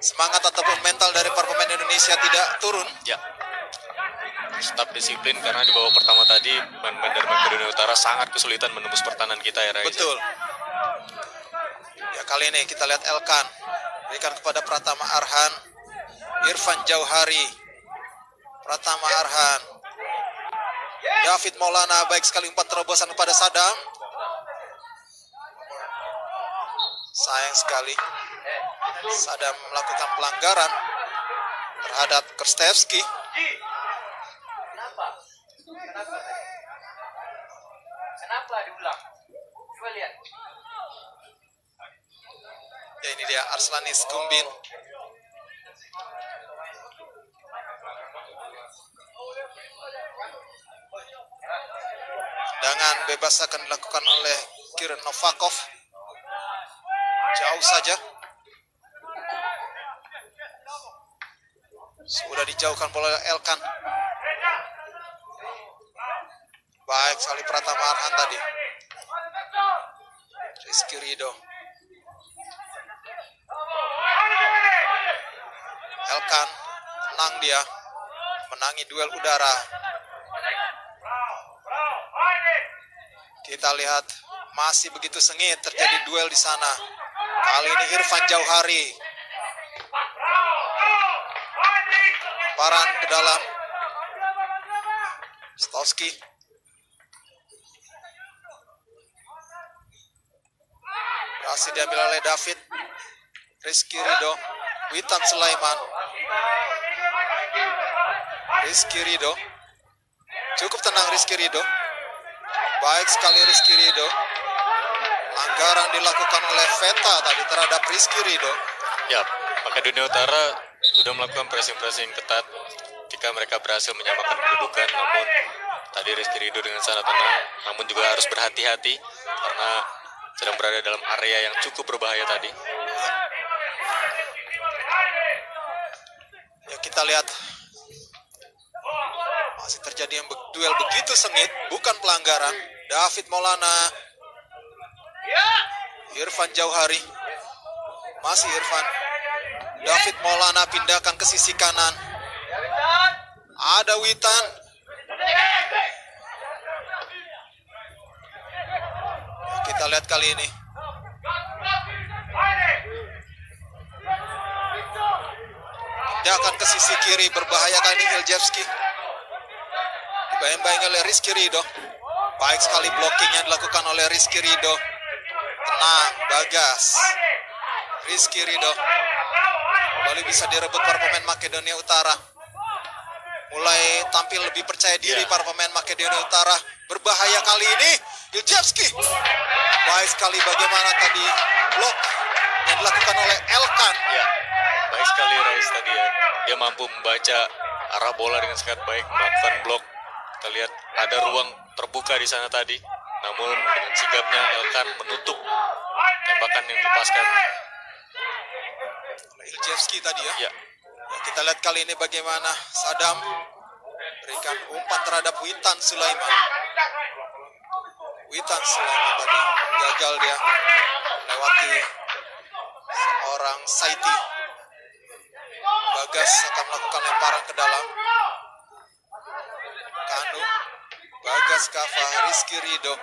semangat ataupun mental dari para pemain Indonesia tidak turun. Ya, tetap disiplin karena di babak pertama tadi pemain dari Makedonia Utara sangat kesulitan menembus pertahanan kita ya Rais. Betul. Ya, kali ini kita lihat Elkan berikan kepada Pratama Arhan, Irfan Jauhari, Pratama Arhan, David Maulana, baik sekali umpan terobosan kepada Sadam. Sayang sekali Sadam melakukan pelanggaran terhadap Krstevski. Kenapa diulang? Coba lihat. Ya, ini dia Arslanis Gumbin. Tendangan bebas akan dilakukan oleh Kirin Novakov. Jauh saja. Sudah dijauhkan bola oleh Elkan. Baik sekali Pratama Arhan tadi. Rizky Ridho. Elkan menang dia. Menangi duel udara. Kita lihat masih begitu sengit terjadi duel di sana. Kali ini Irfan Jauhari. Paran ke dalam. Stowski. Berhasil diambil oleh David. Rizky Ridho. Witan Sulaiman. Rizky Ridho. Cukup tenang Rizky Ridho. Baik sekali Rizky Ridho. Anggaran dilakukan oleh Veta tadi terhadap Rizky Ridho. Ya, Makedonia Utara sudah melakukan pressing-pressing ketat ketika mereka berhasil menyamakan kedudukan, namun tadi Rizky Ridho dengan sangat tenang, namun juga harus berhati-hati karena sedang berada dalam area yang cukup berbahaya tadi. Ya, kita lihat masih terjadi yang duel begitu sengit, bukan pelanggaran. David Maulana, Irfan Jauhari, masih Irfan. David Maulana pindahkan ke sisi kanan. Ada Witan. Kita lihat kali ini. Pindahkan ke sisi kiri, berbahaya kali ini Iljevski. Dibayang-bayang oleh Rizky Ridho. Baik sekali blocking yang dilakukan oleh Rizky Ridho. Tenang, Bagas. Rizky Ridho. Kembali bisa direbut para pemain Makedonia Utara. Mulai tampil lebih percaya diri para pemain Makedonia Utara. Berbahaya kali ini Iljevski. Baik sekali bagaimana tadi blok yang dilakukan oleh Elkan. Ya, baik sekali Rais tadi ya. Dia mampu membaca arah bola dengan sangat baik, melakukan blok. Kita lihat ada ruang terbuka di sana tadi. Namun dengan sigapnya Elkan menutup tembakan yang dilepaskan. Iljevski tadi ya. Ya, Ya, kita lihat kali ini bagaimana Sadam berikan umpan terhadap Witan Sulaiman. Witan Sulaiman tadi gagal dia melewati seorang Saiti. Bagas akan melakukan lemparan ke dalam. Kanu, Bagas Kava, Rizky Ridho,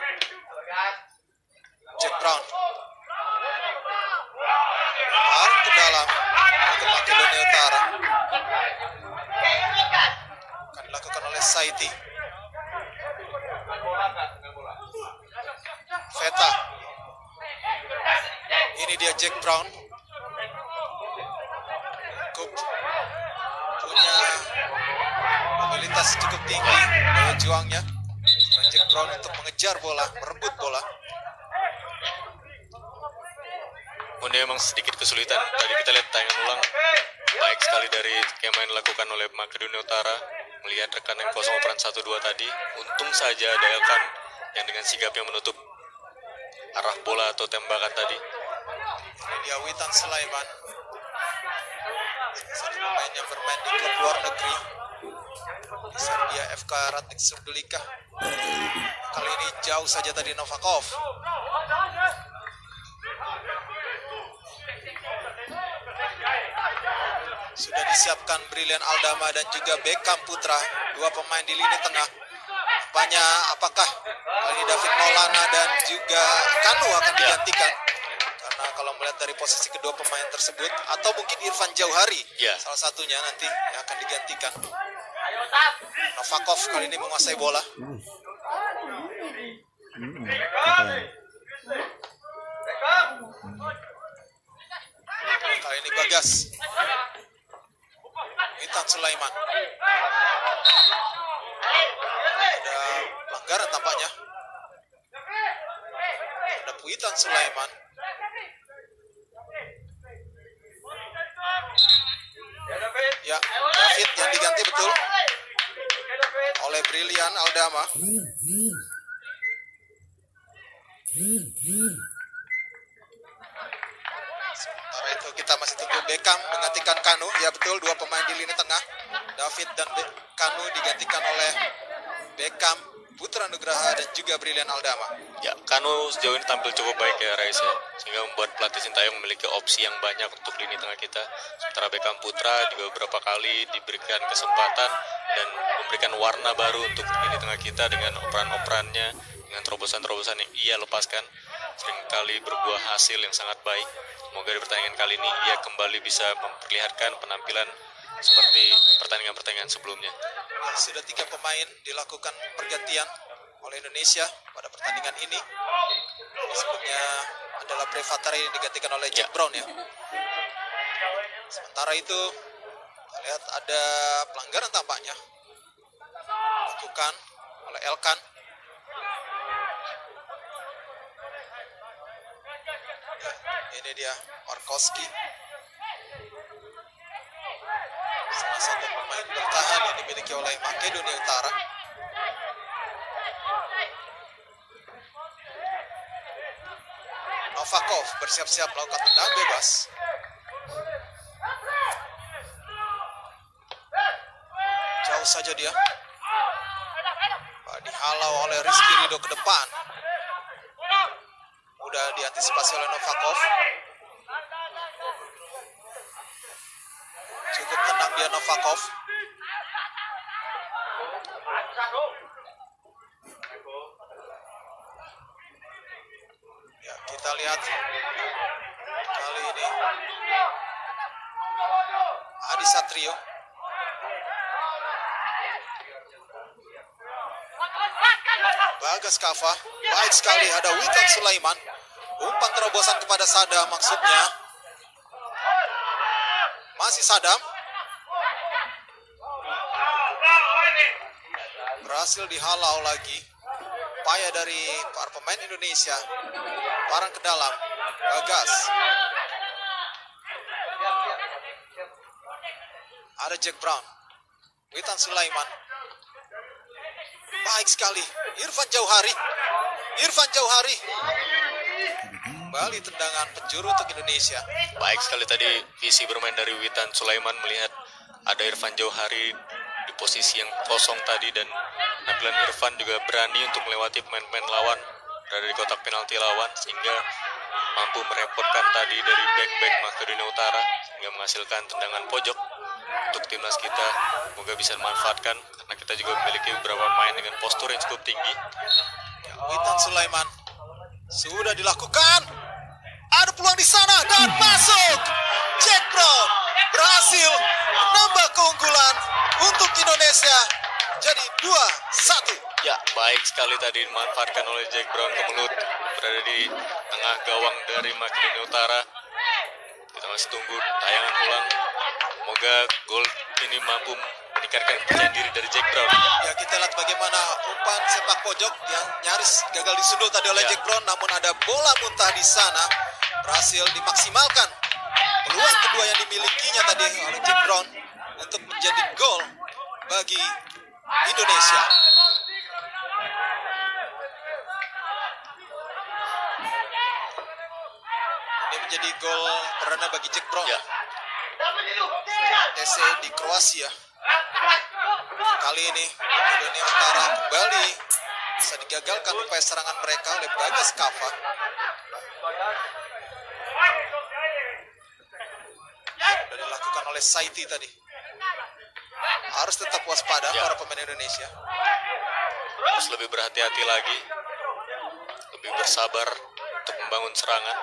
Jack Brown. Arah ke dalam untuk Makedonia Utara. Akan dilakukan oleh Saiti. Veta. Ini dia Jack Brown. Punya mobilitas cukup tinggi, daya juangnya. Dan Jack Brown untuk mengejar bola, merebut bola. dia memang sedikit kesulitan. Tadi kita lihat tayangan ulang, baik sekali dari skema yang dilakukan oleh Makedonia Utara melihat rekan yang kosong operan 1-2 tadi. Untung saja ada Elkan yang dengan sigapnya menutup arah bola atau tembakan tadi. Dia Witan Sulaiman, satu pemain yang bermain di klub luar negeri, Serbia FK Ratnik Srebrenica. Kali ini jauh saja tadi Novakov. Sudah disiapkan Brilian Aldama dan juga Beckham Putra, dua pemain di lini tengah. Apakah kali ini David Maulana dan juga Kanu akan digantikan? Karena kalau melihat dari posisi kedua pemain tersebut, atau mungkin Irfan Jauhari, salah satunya nanti yang akan digantikan. Novakov kali ini menguasai bola. Kali ini Bagas. Witan Sulaiman. Ada pelanggaran tampaknya. Ada Witan Sulaiman. Ya, David yang diganti betul oleh Brilian Aldama. Sementara itu kita masih tunggu Beckham menggantikan Kanu. Ya betul, dua pemain di lini tengah. David dan Kanu digantikan oleh Beckham, Putra Nugraha dan juga Brilian Aldama. Ya, Kanu sejauh ini tampil cukup baik ya Rais ya, sehingga membuat pelatih Sintayong memiliki opsi yang banyak untuk lini tengah kita. Sementara Beckham Putra juga beberapa kali diberikan kesempatan dan memberikan warna baru untuk lini tengah kita dengan operan-operannya, dengan terobosan-terobosan yang ia lepaskan, seringkali berbuah hasil yang sangat baik. Semoga di pertandingan kali ini ia kembali bisa memperlihatkan penampilan seperti pertandingan-pertandingan sebelumnya. Sudah 3 pemain dilakukan pergantian oleh Indonesia pada pertandingan ini. Sebelumnya adalah Brevatari yang digantikan oleh Jack Brown ya. Sementara itu kita lihat ada pelanggaran tampaknya dilakukan oleh Elkan. Ya, ini dia Markowski. Salah satu pemain bertahan yang dimiliki oleh Makedonia Utara. Novakov bersiap-siap melakukan tendangan bebas. Jauh saja dia. Dihalau oleh Rizky Ridho ke depan. Mudah diantisipasi oleh Novakov. Cukup tenang dia Novakov. Ya, kita lihat kali ini Adi Satrio. Bagas Kava, baik sekali, ada Witan Sulaiman. Umpan terobosan kepada Sadam maksudnya. Masih Sadam. Berhasil dihalau lagi. Upaya dari para pemain Indonesia. Parang ke dalam. Bagas. Ada Jack Brown. Witan Sulaiman. Baik sekali. Irfan Jauhari. Kembali tendangan penjuru untuk Indonesia. Baik sekali tadi visi bermain dari Witan Sulaiman, melihat ada Irfan Jauhari di posisi yang kosong tadi, dan penampilan Irfan juga berani untuk melewati pemain-pemain lawan berada di kotak penalti lawan, sehingga mampu merepotkan tadi dari back-back Makedonia Utara sehingga menghasilkan tendangan pojok untuk timnas kita. Semoga bisa dimanfaatkan karena kita juga memiliki beberapa pemain dengan postur yang cukup tinggi. Witan Sulaiman sudah dilakukan. Ada peluang di sana dan masuk. Jack Brown berhasil menambah keunggulan untuk Indonesia. Jadi 2-1. Ya, baik sekali tadi dimanfaatkan oleh Jack Brown kemelut berada di tengah gawang dari Makedonia Utara. Kita masih tunggu tayangan ulang. Semoga gol ini mampu meningkatkan kepercayaan diri dari Jack Brown. Ya, kita lihat bagaimana umpan sepak pojok yang nyaris gagal disundul tadi oleh Jack Brown, namun ada bola muntah di sana. Berhasil dimaksimalkan peluang kedua yang dimilikinya tadi oleh Jack Brown untuk menjadi gol bagi Indonesia. Ini menjadi gol perdana bagi Jack Brown. Ya. TC di Kroasia. Kali ini Makedonia Utara kembali bisa digagalkan upaya serangan mereka oleh Bagas Kava. Sudah dilakukan oleh Saiti tadi. Harus tetap waspada para pemain Indonesia. Harus lebih berhati-hati lagi, lebih bersabar untuk membangun serangan.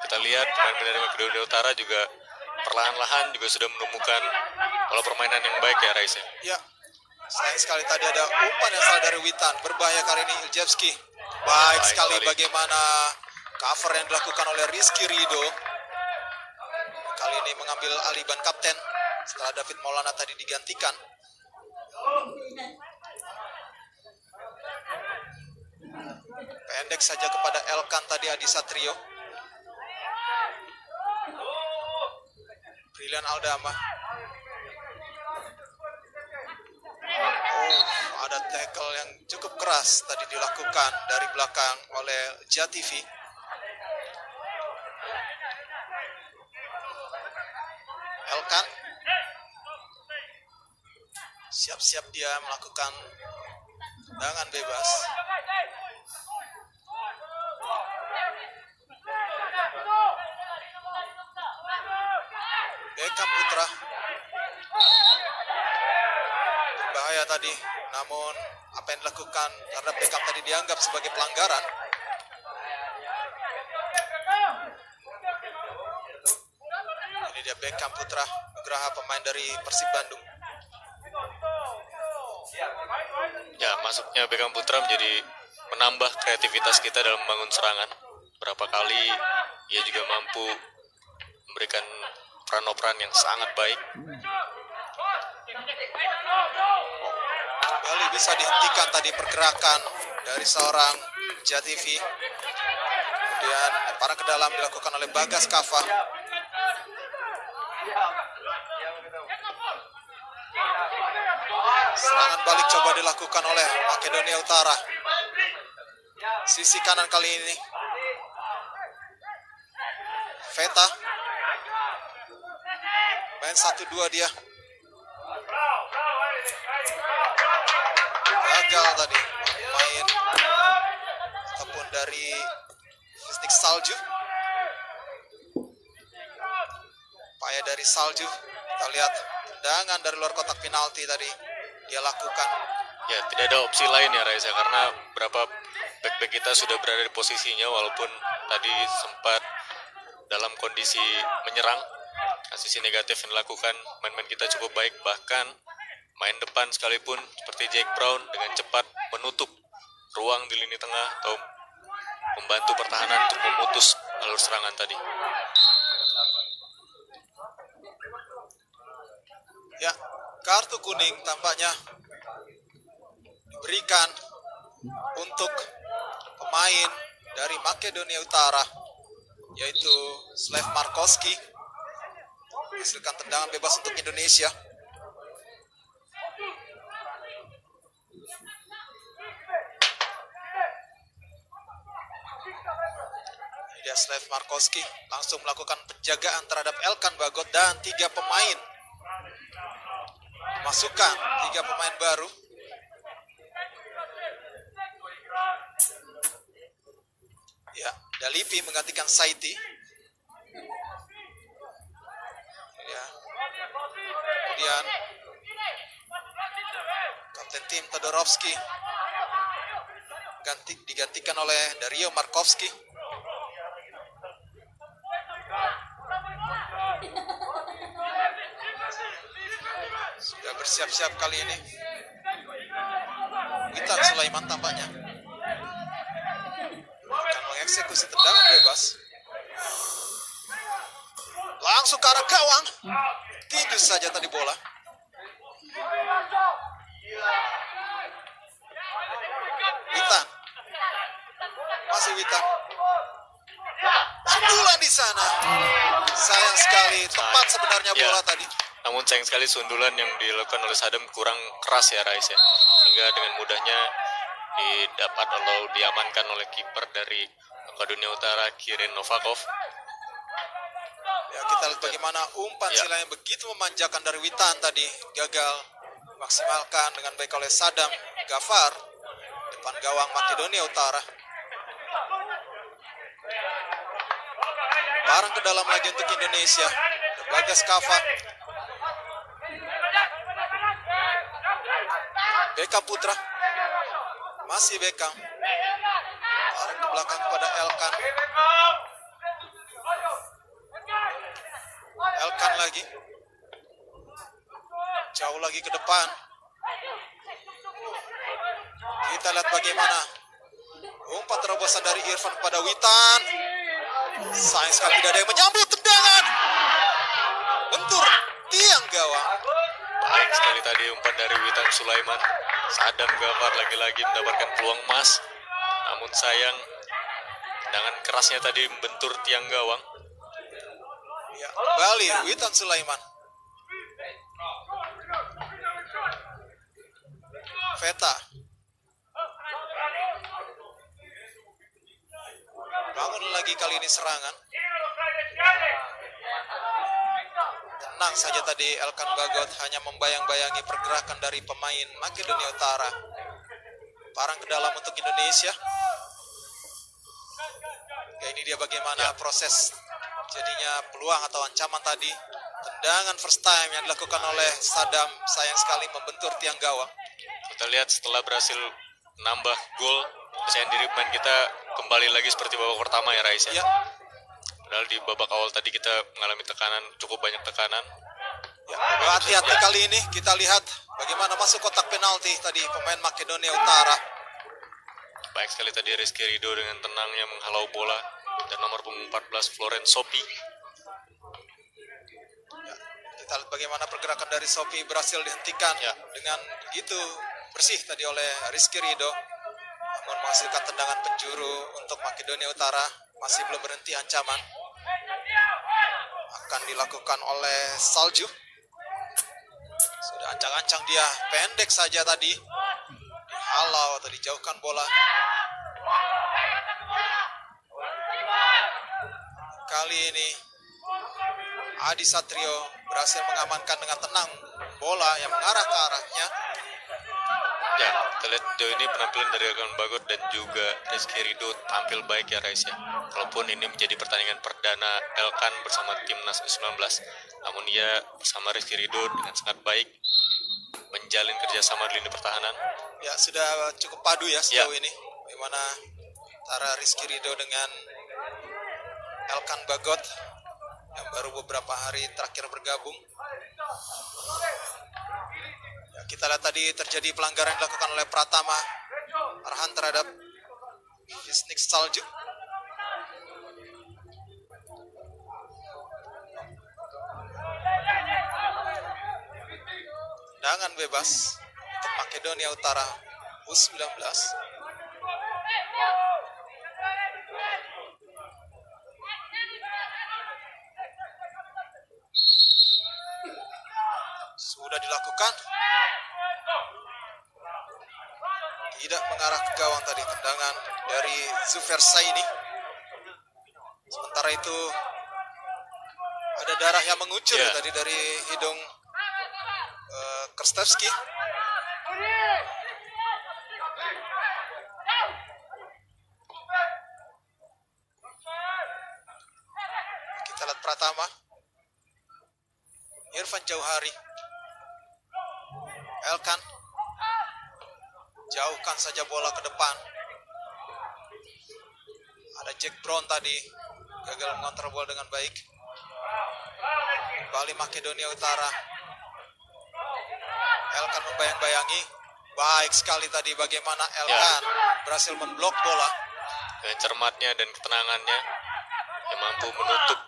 Kita lihat pemain dari Makedonia Utara juga perlahan-lahan juga sudah menemukan pola permainan yang baik ya Raisa. Ya, sayang sekali tadi ada umpan yang salah dari Witan. Berbahaya kali ini Iljevski. Baik sekali bagaimana cover yang dilakukan oleh Rizky Rido. Kali ini mengambil alih ban kapten setelah David Maulana tadi digantikan. Pendek saja kepada Elkan tadi Adi Satrio. Brilian Aldama. Oh, ada tackle yang cukup keras tadi dilakukan dari belakang oleh Jativi. Elkan siap-siap dia melakukan tendangan bebas. Beckham Putra berbahaya tadi, namun apa yang dilakukan terhadap Beckham tadi dianggap sebagai pelanggaran. Ini dia Beckham Putra Nugraha, pemain dari Persib Bandung. Ya, masuknya Beckham Putra menjadi menambah kreativitas kita dalam membangun serangan. Berapa kali ia juga mampu memberikan peran-peran yang sangat baik. Kembali bisa dihentikan tadi pergerakan dari seorang Jativi. Kemudian lemparan ke dalam dilakukan oleh Bagas Kava. Serangan balik coba dilakukan oleh Makedonia Utara. Sisi kanan kali ini Veta. Main 1-2 dia. Gagal tadi main ataupun dari Mistik Salju. Upaya dari Salju. Kita lihat tendangan dari luar kotak penalti tadi dia lakukan. Ya, tidak ada opsi lain ya Raisa, karena beberapa back-back kita sudah berada di posisinya walaupun tadi sempat dalam kondisi menyerang. Sisi negatif yang dilakukan main-main kita cukup baik, bahkan main depan sekalipun seperti Jack Brown dengan cepat menutup ruang di lini tengah atau membantu pertahanan untuk memutus alur serangan tadi. Ya, kartu kuning tampaknya diberikan untuk pemain dari Makedonia Utara, yaitu Slav Markovski. Hasilkan tendangan bebas untuk Indonesia. Dia Slav Markovski langsung melakukan penjagaan terhadap Elkan Bagot dan 3 pemain. Masukkan 3 pemain baru. Ya, Dalipi menggantikan Saiti. Ya. Kemudian Kapten tim Todorovski digantikan oleh Dario Markovski. Sudah bersiap-siap kali ini Witan Sulaiman tampaknya akan mengeksekusi tendangan bebas. Langsung ke arah gawang. Tindus saja tadi bola. Witan. Masih Witan. Sundulan di sana. Sayang sekali. Tepat sebenarnya bola tadi. Namun sayang sekali sundulan yang dilakukan oleh Sadam kurang keras ya Rais ya. Sehingga dengan mudahnya didapat atau diamankan oleh kiper dari Makedonia Utara, Kirin Novakov. Ya, kita lihat bagaimana umpan sila yang begitu memanjakan dari Witan tadi gagal maksimalkan dengan baik oleh Sadam Gafar depan gawang Makedonia Utara. Barang ke dalam lagi untuk Indonesia. Bagas Kava. Beckham Putra. Masih Beckham. Barang ke belakang kepada Elkan. Elkan lagi. Jauh lagi ke depan. Kita lihat bagaimana umpan terobosan dari Irfan kepada Witan. Sayang sekali tidak ada yang menyambut tendangan. Bentur tiang gawang. Baik sekali tadi umpan dari Witan Sulaiman. Sadam Gafar lagi-lagi mendapatkan peluang emas. Namun sayang, tendangan kerasnya tadi membentur tiang gawang. Ya, kembali Witan Sulaiman. Veta. Bangun lagi kali ini serangan. Tenang saja tadi Elkan Bagot hanya membayang-bayangi pergerakan dari pemain Makedonia Utara. Parang ke dalam untuk Indonesia. Ya, ini dia bagaimana proses jadinya peluang atau ancaman tadi. Tendangan first time yang dilakukan oleh Sadam sayang sekali membentur tiang gawang. Kita lihat setelah berhasil nambah gol, kepercayaan diri pemain kita kembali lagi seperti babak pertama ya Rais ya. Ya, Padahal di babak awal tadi kita mengalami tekanan, cukup banyak tekanan. ya, hati-hati kali ini kita lihat bagaimana masuk kotak penalti tadi pemain Makedonia Utara. Baik sekali tadi Rizky Ridho dengan tenangnya menghalau bola. Dan nomor punggung 14 Florence Sopi. Ya, kita lihat bagaimana pergerakan dari Sopi berhasil dihentikan dengan begitu bersih tadi oleh Rizky Ridho. Namun menghasilkan tendangan penjuru untuk Makedonia Utara. Masih belum berhenti ancaman. Akan dilakukan oleh Salju. Sudah ancang-ancang dia, pendek saja tadi. Dihalau atau dijauhkan bola. Kali ini Adi Satrio berhasil mengamankan dengan tenang bola yang mengarah ke arahnya. Ya, kita lihat sejauh ini penampilan dari Elkan Bagot dan juga Rizky Ridho tampil baik ya Rais ya. Walaupun ini menjadi pertandingan perdana Elkan bersama timnas U19, namun ia bersama Rizky Ridho dengan sangat baik menjalin kerjasama di lini pertahanan. Ya, sudah cukup padu ya sejauh ini. Bagaimana antara Rizky Ridho dengan Elkan Bagot yang baru beberapa hari terakhir bergabung. Ya, kita lihat tadi terjadi pelanggaran yang dilakukan oleh Pratama Arhan terhadap Visnik Salju. Tendangan bebas untuk Makedonia Utara U19. Sudah dilakukan. Tidak mengarah ke gawang tadi tendangan dari Zufer Saini. Sementara itu ada darah yang mengucur tadi dari hidung Krstevski. Kita lihat Pratama. Irfan Jauhari. Elkan. Jauhkan saja bola ke depan. Ada Jack Brown tadi. Gagal mengontrol bola dengan baik. Kembali Makedonia Utara. Elkan membayang-bayangi. Baik sekali tadi bagaimana Elkan berhasil memblok bola. Dengan cermatnya dan ketenangannya yang mampu menutup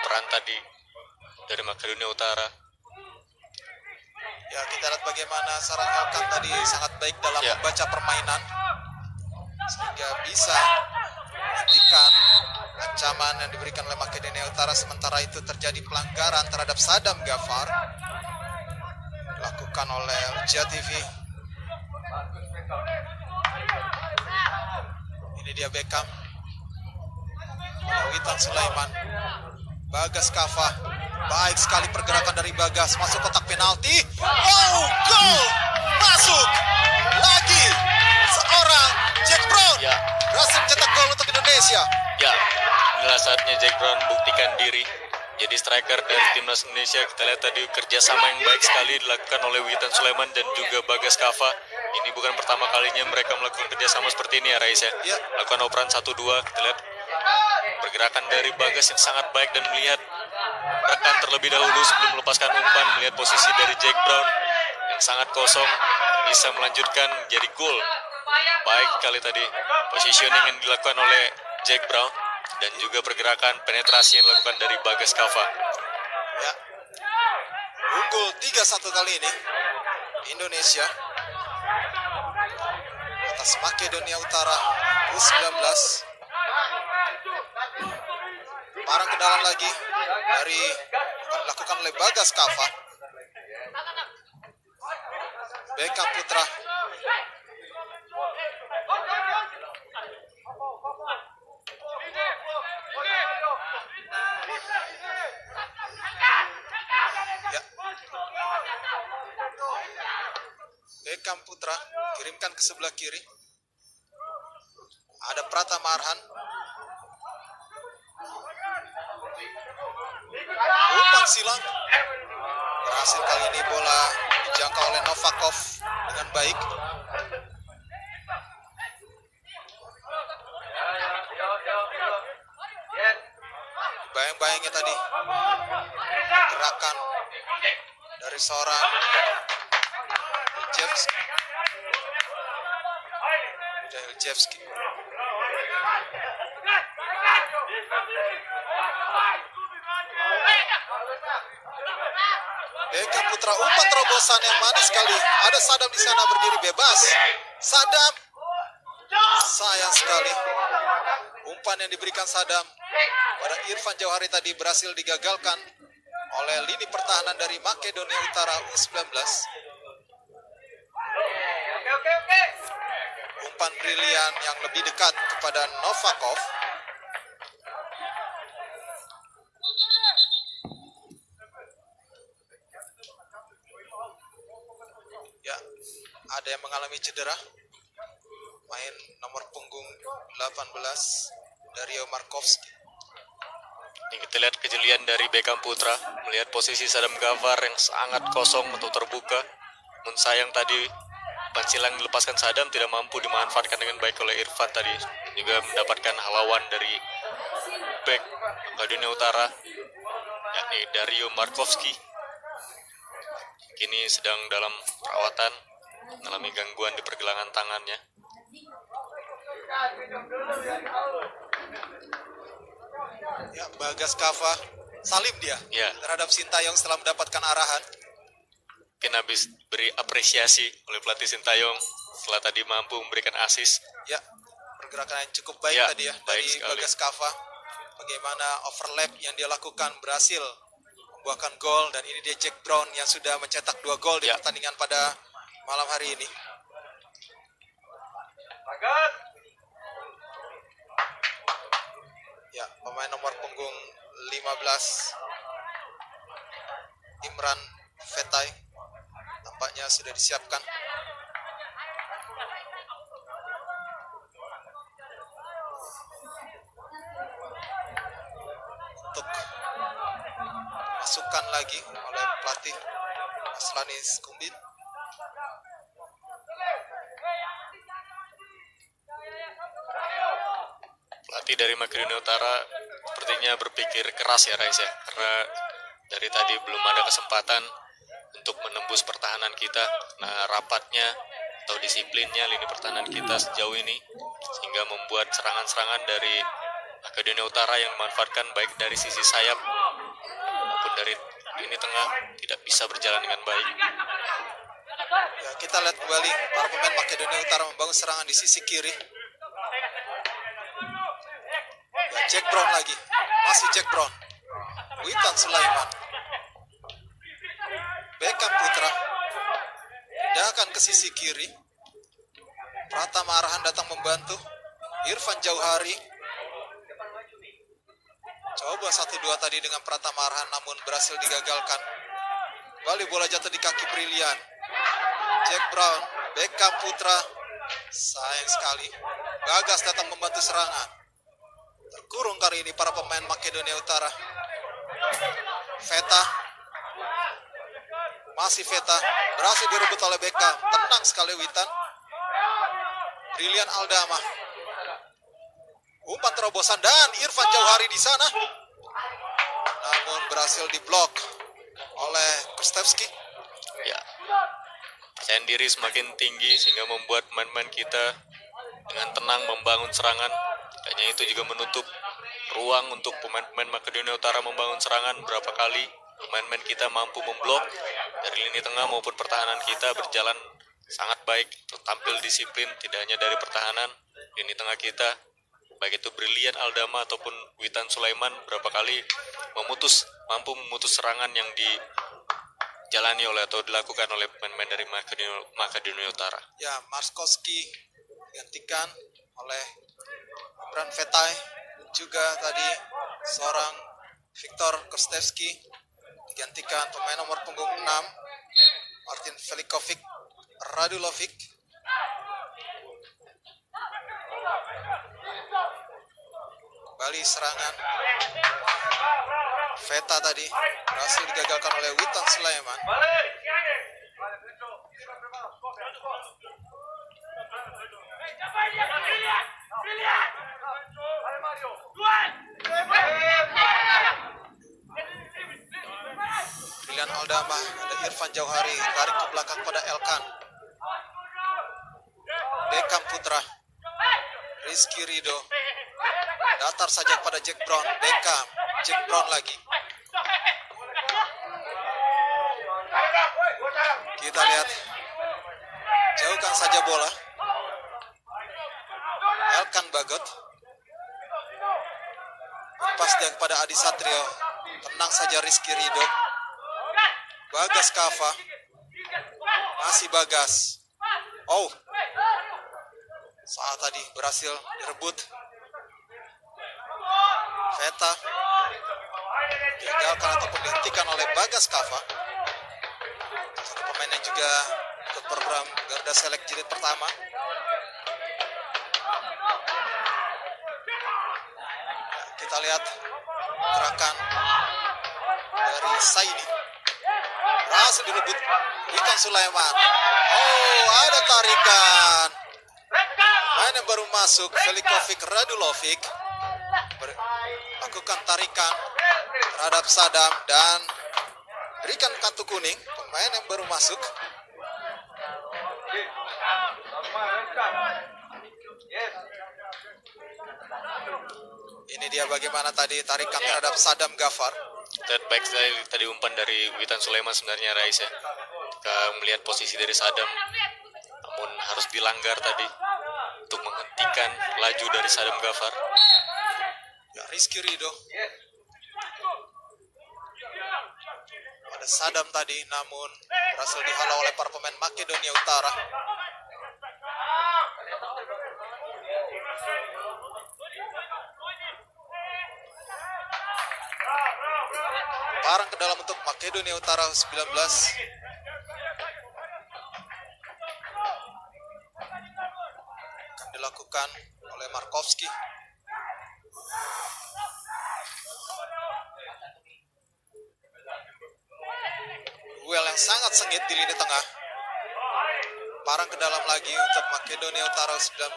peran tadi dari Makedonia Utara. Ya, kita lihat bagaimana seorang Elkan tadi sangat baik dalam membaca permainan. Sehingga bisa menghentikan ancaman yang diberikan oleh Makedonia Utara. Sementara itu terjadi pelanggaran terhadap Sadam Gafar. Dilakukan oleh Ujia TV. Ini dia Beckham. Witan Sulaiman. Bagas Kava. Baik sekali pergerakan dari Bagas. Masuk kotak penalti. Oh, gol! Masuk! Lagi seorang Jack Brown. Berhasil mencetak gol untuk Indonesia. Ya, inilah saatnya Jack Brown buktikan diri. Jadi striker dari timnas Indonesia. Kita lihat tadi kerjasama yang baik sekali dilakukan oleh Witan Sulaiman dan juga Bagas Kava. Ini bukan pertama kalinya mereka melakukan kerjasama seperti ini ya Rais ya. Lakukan operan 1-2. Kita lihat pergerakan dari Bagas yang sangat baik dan melihat rekan terlebih dahulu sebelum melepaskan umpan. Melihat posisi dari Jack Brown yang sangat kosong, bisa melanjutkan jadi gol. Baik kali tadi positioning yang dilakukan oleh Jack Brown dan juga pergerakan penetrasi yang dilakukan dari Bagas Kava. Ya. Unggul 3-1 kali ini Indonesia atas Makedonia Utara U19. Parang ke dalam lagi dari akan dilakukan oleh Bagas Kava. Beckham Putra. Ya. Beckham Putra kirimkan ke sebelah kiri. Ada Pratama Arhan. Umpan silang. Berhasil kali ini, bola dijangkau oleh Novakov dengan baik. Bayang-bayangnya tadi gerakan dari seorang Iljevski. Beckham Putra, umpan terobosan yang manis sekali. Ada Sadam di sana berdiri bebas. Sadam, sayang sekali. Umpan yang diberikan Sadam pada Irfan Jauhari tadi berhasil digagalkan oleh lini pertahanan dari Makedonia Utara U19. Umpan brilian yang lebih dekat kepada Novakov. Ya, ada yang mengalami cedera. Main nomor punggung 18 Dario Markovski. Ini kita lihat kejelian dari Beckham Putra, melihat posisi Sadam Gafar yang sangat kosong atau terbuka. Namun sayang tadi pansilang dilepaskan Sadam tidak mampu dimanfaatkan dengan baik oleh Irfan tadi. Juga mendapatkan halau dari back Makedonia Utara, yakni Dario Markovski. Kini sedang dalam perawatan, mengalami gangguan di pergelangan tangannya. Ya, Bagas Kava salim dia Ya. terhadap Sintayong setelah mendapatkan arahan. Mungkin habis beri apresiasi oleh pelatih Sintayong setelah tadi mampu memberikan assist. Ya, pergerakan yang cukup baik Ya, tadi ya baik dari sekali. Bagas Kava. Bagaimana overlap yang dia lakukan berhasil membuahkan gol, dan ini dia Jack Brown yang sudah mencetak 2 gol di Ya. pertandingan pada malam hari ini. Ya, pemain nomor punggung 15 Imran Fetai tampaknya sudah disiapkan. Untuk masukkan lagi oleh pelatih Aslani Skumbin. Pelatih dari Makedonia Utara sepertinya berpikir keras ya Rais ya, karena dari tadi belum ada kesempatan untuk menembus pertahanan kita. Nah, rapatnya atau disiplinnya lini pertahanan kita sejauh ini sehingga membuat serangan-serangan dari Makedonia Utara yang dimanfaatkan baik dari sisi sayap maupun dari lini tengah tidak bisa berjalan dengan baik. Ya, kita lihat kembali para pemain Makedonia Utara membangun serangan di sisi kiri. Ya, Jack Brown lagi, masih Jack Brown. Witan Sulaiman. Beckham Putra pindahkan ke sisi kiri. Pratama Arhan datang membantu. Irfan Jauhari coba 1-2 tadi dengan Pratama Arhan, namun berhasil digagalkan. Kembali bola jatuh di kaki brilian Jack Brown. Beckham Putra, sayang sekali. Bagas datang membantu serangan. Terkurung kali ini para pemain Makedonia Utara. Feta, masih Feta, berhasil direbut oleh Beckham. Tenang sekali Witan. Brilian Aldama. Umpan terobosan dan Irfan Jauhari di sana. Namun namun berhasil diblok oleh Krstevski. Ya, percayaan diri semakin tinggi sehingga membuat pemain-pemain kita dengan tenang membangun serangan. Hanya itu juga menutup ruang untuk pemain-pemain Makedonia Utara membangun serangan. Berapa kali pemain-pemain kita mampu memblok dari lini tengah maupun pertahanan kita berjalan sangat baik, tampil disiplin tidak hanya dari pertahanan, lini tengah kita baik itu Brilian Aldama ataupun Witan Sulaiman berapa kali mampu memutus serangan yang dijalani oleh atau dilakukan oleh pemain-pemain dari Makedonia Utara. Ya, Marskowski digantikan oleh Bran Vetai, juga tadi seorang Viktor Krstevski digantikan pemain nomor punggung 6 Martin Velikovic Radulovic. Kembali serangan Veta tadi berhasil digagalkan oleh Witan Sulaiman. Brilian Aldama, ada Irfan Jauhari, tarik ke belakang pada Elkan. Beckham Putra, Rizky Rido, datar saja pada Jack Brown. Beckham, Jack Brown lagi. Kita lihat, jauhkan saja bola. Elkan Bagot, lepas dia kepada Adi Satrio. Tenang saja Rizky Rido. Bagas Kava, masih Bagas. Oh, saat tadi berhasil direbut. Veta digagalkan ataupun dihentikan oleh Bagas Kava, satu pemain yang juga ikut program Garuda Select jilid pertama. Kita lihat gerakan dari Saini, berhasil direbut Witan Sulaiman. Oh, ada tarikan. Main yang baru masuk Velikovic Radulovic lakukan tarikan terhadap Sadam dan berikan kartu kuning pemain yang baru masuk. Ini dia bagaimana tadi tarikan terhadap Sadam Gafar. Baik tadi umpan dari Witan Sulaiman sebenarnya Rais ya. Ketika melihat posisi dari Sadam, namun harus dilanggar tadi untuk menghentikan laju dari Sadam Gafar. Ya, Rizky Rido pada Sadam tadi, namun berhasil dihalau oleh para pemain Makedonia Utara. Parang ke dalam untuk Makedonia Utara 19. Akan dilakukan oleh Markovski. Duel yang sangat sengit di lini tengah. Parang ke dalam lagi untuk Makedonia Utara 19.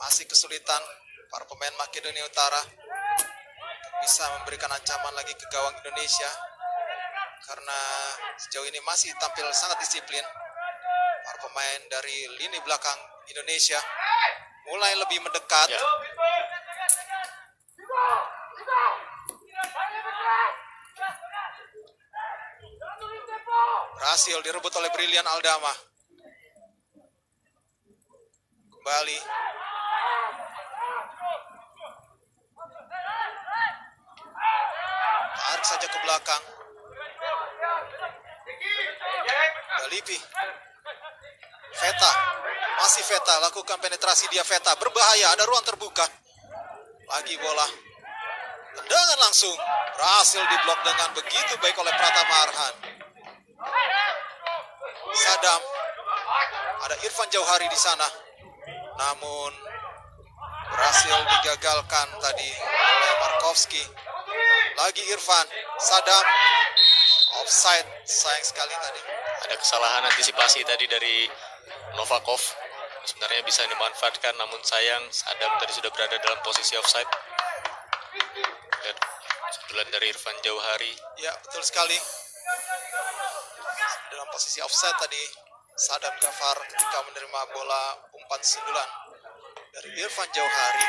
Masih kesulitan para pemain Makedonia Utara bisa memberikan ancaman lagi ke gawang Indonesia karena sejauh ini masih tampil sangat disiplin. Para pemain dari lini belakang Indonesia mulai lebih mendekat. Ya. Berhasil direbut oleh Brilian Aldama. Kembali. Tarik saja ke belakang. Galipi. Veta. Masih Veta. Lakukan penetrasi dia Veta. Berbahaya. Ada ruang terbuka. Lagi bola. Tendangan langsung. Berhasil diblok dengan begitu baik oleh Pratama Arhan. Sadam. Ada Irfan Jauhari di sana. Namun berhasil digagalkan tadi oleh Markovski. Lagi Irfan. Sadam. Offside. Sayang sekali tadi. Ada kesalahan antisipasi tadi dari Novakov sebenarnya bisa dimanfaatkan, namun sayang Sadam tadi sudah berada dalam posisi offside. Lihat sundulan dari Irfan Jauhari. Ya, betul sekali. Dalam posisi offside tadi Sadam Ghaffar ketika menerima bola umpan sundulan dari Irfan Jauhari.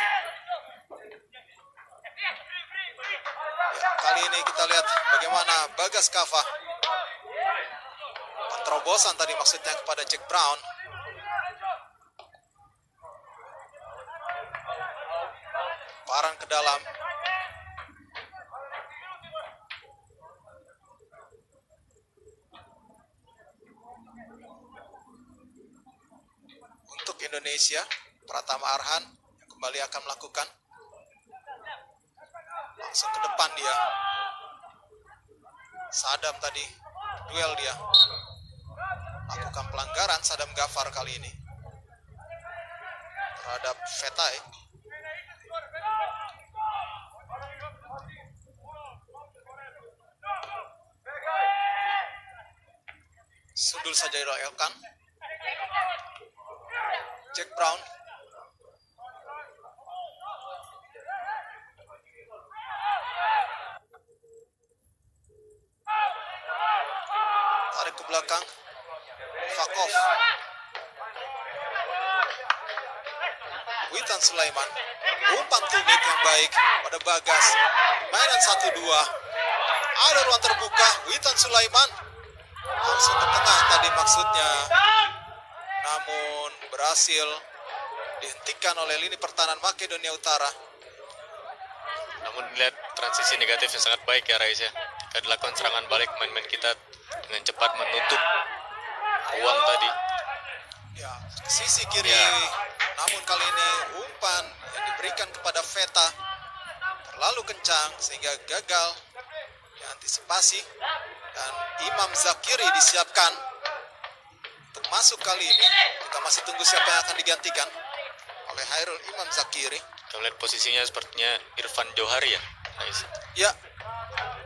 Ya, kali ini kita lihat bagaimana Bagas Kava. Terobosan tadi maksudnya kepada Jack Brown. Parang ke dalam. Untuk Indonesia, Pratama Arhan yang kembali akan melakukan. Langsung ke depan dia. Sadam tadi, duel dia. Lakukan pelanggaran Sadam Ghaffar kali ini terhadap Fetai. Sundul saja dilakukan. Jack Brown. Tarik ke belakang. Fakov. Witan Sulaiman. Umpan tumit yang baik pada Bagas. Mainan 1-2. Ada ruang terbuka. Witan Sulaiman. Langsung ke tengah tadi maksudnya. Namun berhasil dihentikan oleh lini pertahanan Makedonia Utara. Namun lihat transisi negatif yang sangat baik ya Rais ya. Ketika dilakukan serangan balik, main-main kita dengan cepat menutup ruang tadi. Ya, ke sisi kiri. Ya. Namun kali ini umpan yang diberikan kepada Veta terlalu kencang sehingga gagal diantisipasi. Dan Imam Zakiri disiapkan untuk masuk kali ini. Kita masih tunggu siapa yang akan digantikan oleh Hairul Imam Zakiri. Kita lihat posisinya sepertinya Irfan Jauhari ya Rais. Ya,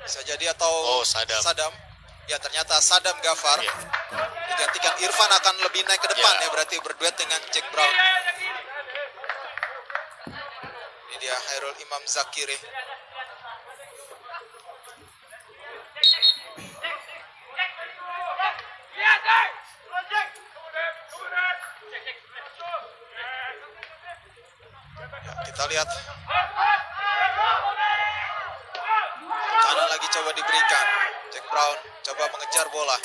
bisa jadi atau Sadam. Ya, ternyata Sadam Ghaffar. Ya. Digantikan Irfan akan lebih naik ke depan Ya. ya, berarti berduet dengan Jack Brown. Ini dia Hairul Imam Zakiri. Ya, kita lihat. Kanan lagi coba diberikan. Jack Brown coba mengejar bola.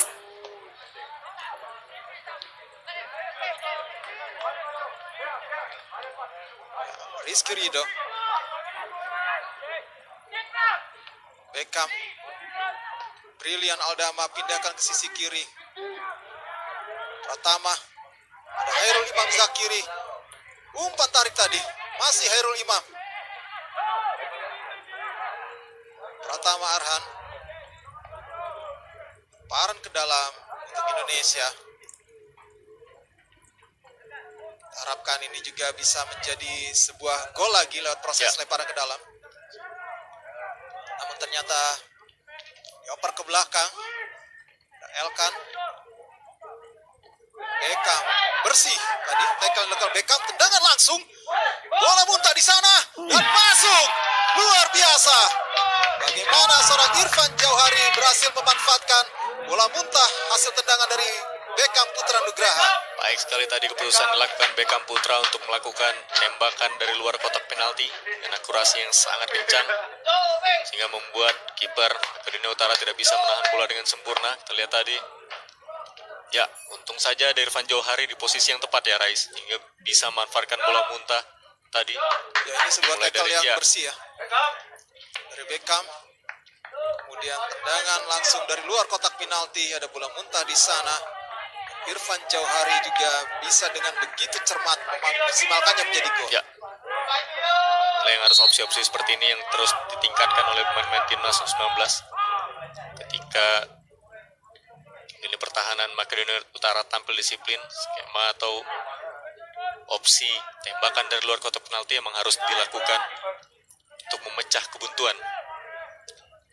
Rizky Ridho. Beckham. Brilian Aldama pindahkan ke sisi kiri. Pratama. Ada Hairul Imam Zakiri. Umpan tarik tadi. Masih Hairul Imam. Pratama Arhan. Paran ke dalam untuk Indonesia. Harapkan ini juga bisa menjadi sebuah gol lagi lewat proses lemparan ke dalam. Namun ternyata dioper ke belakang. Elkan. Beckham bersih tadi, tackle Beckham, tendangan langsung. Bola muntah di sana dan masuk. Luar biasa. Bagaimana seorang Irfan Jauhari berhasil memanfaatkan bola muntah hasil tendangan dari Beckham Putra Nugraha. Baik sekali tadi keputusan dilakukan Beckham Putra untuk melakukan tembakan dari luar kotak penalti dengan akurasi yang sangat kencang sehingga membuat kiper Makedonia Utara tidak bisa menahan bola dengan sempurna. Kita lihat tadi. Ya, untung saja ada Irfan Jauhari di posisi yang tepat ya Rais, hingga bisa memanfaatkan bola muntah tadi. Ya, ini sebuah Mulai tackle dari yang bersih ya. Dari Beckham. Kemudian tendangan langsung dari luar kotak penalti, ada bola muntah di sana. Irfan Jauhari juga bisa dengan begitu cermat memaksimalkannya menjadi gol. Ya. Yang harus opsi-opsi seperti ini yang terus ditingkatkan oleh pemain-pemain timnas U19. Ketika lini pertahanan Makedonia Utara tampil disiplin, skema atau opsi tembakan dari luar kotak penalti memang harus dilakukan untuk memecah kebuntuan.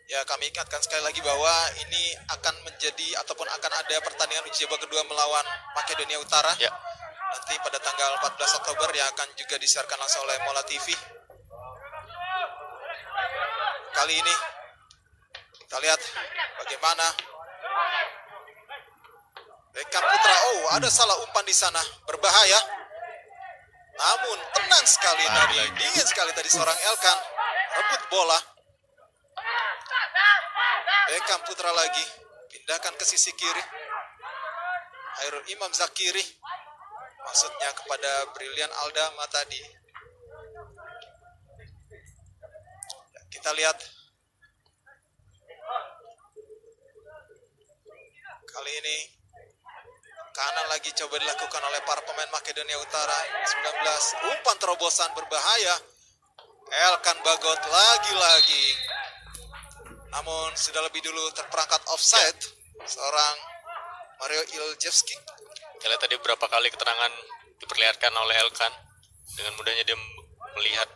Ya, kami ingatkan sekali lagi bahwa ini akan menjadi ataupun akan ada pertandingan uji coba kedua melawan Makedonia Utara. Ya. nanti pada tanggal 14 Oktober yang akan juga disiarkan langsung oleh Mola TV. Kali ini kita lihat bagaimana Beckham Putra. Oh, ada salah umpan di sana, berbahaya. Namun tenang sekali tadi, dingin sekali tadi seorang Elkan rebut bola. Beckham Putra lagi, pindahkan ke sisi kiri. Hairul Imam Zakiri, maksudnya kepada Brilian Aldama tadi. Kita lihat kali ini kanan lagi coba dilakukan oleh para pemain Makedonia Utara. 19, umpan terobosan berbahaya. Elkan Bagot lagi-lagi. Namun sudah lebih dulu terperangkap offside seorang Mario Iljevski. Kita lihat tadi berapa kali keterangan diperlihatkan oleh Elkan. Dengan mudahnya dia melihat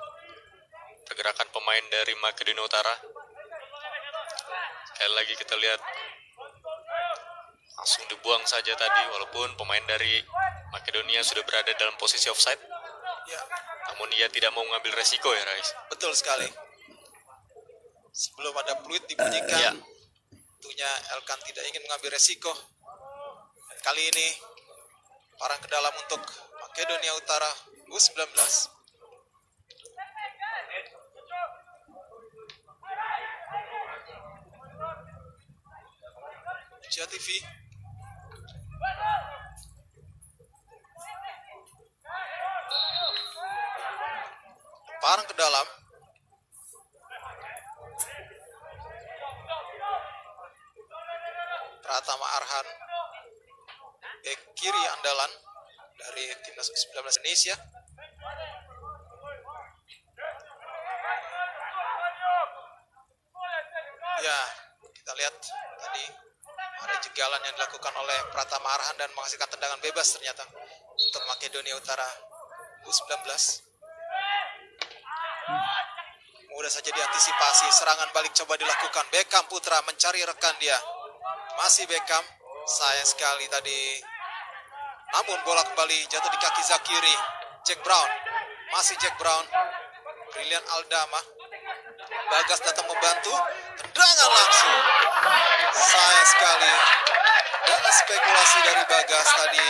pergerakan pemain dari Makedonia Utara. Sekali lagi kita lihat langsung dibuang saja tadi, walaupun pemain dari Makedonia sudah berada dalam posisi offside. Ya, Namun ia tidak mau mengambil resiko ya, Rais. betul sekali. Sebelum ada peluit dibunyikan, Ya. tentunya Elkan tidak ingin mengambil resiko. Dan kali ini parang ke dalam untuk Makedonia Utara U19. Cia TV. Parang ke dalam. Pratama Arhan, bek kiri andalan dari timnas U19 Indonesia. Ya, kita lihat tadi ada jegalan yang dilakukan oleh Pratama Arhan dan menghasilkan tendangan bebas ternyata untuk Makedonia Utara U19. Mudah saja diantisipasi, serangan balik coba dilakukan. Beckham Putra mencari rekan dia. Masih Beckham, sayang sekali tadi. Namun bola kembali jatuh di kaki Zakiri. Jack Brown, masih Jack Brown. Brilian Aldama. Bagas datang membantu, tendangan langsung. Sayang sekali. Dengan spekulasi dari Bagas tadi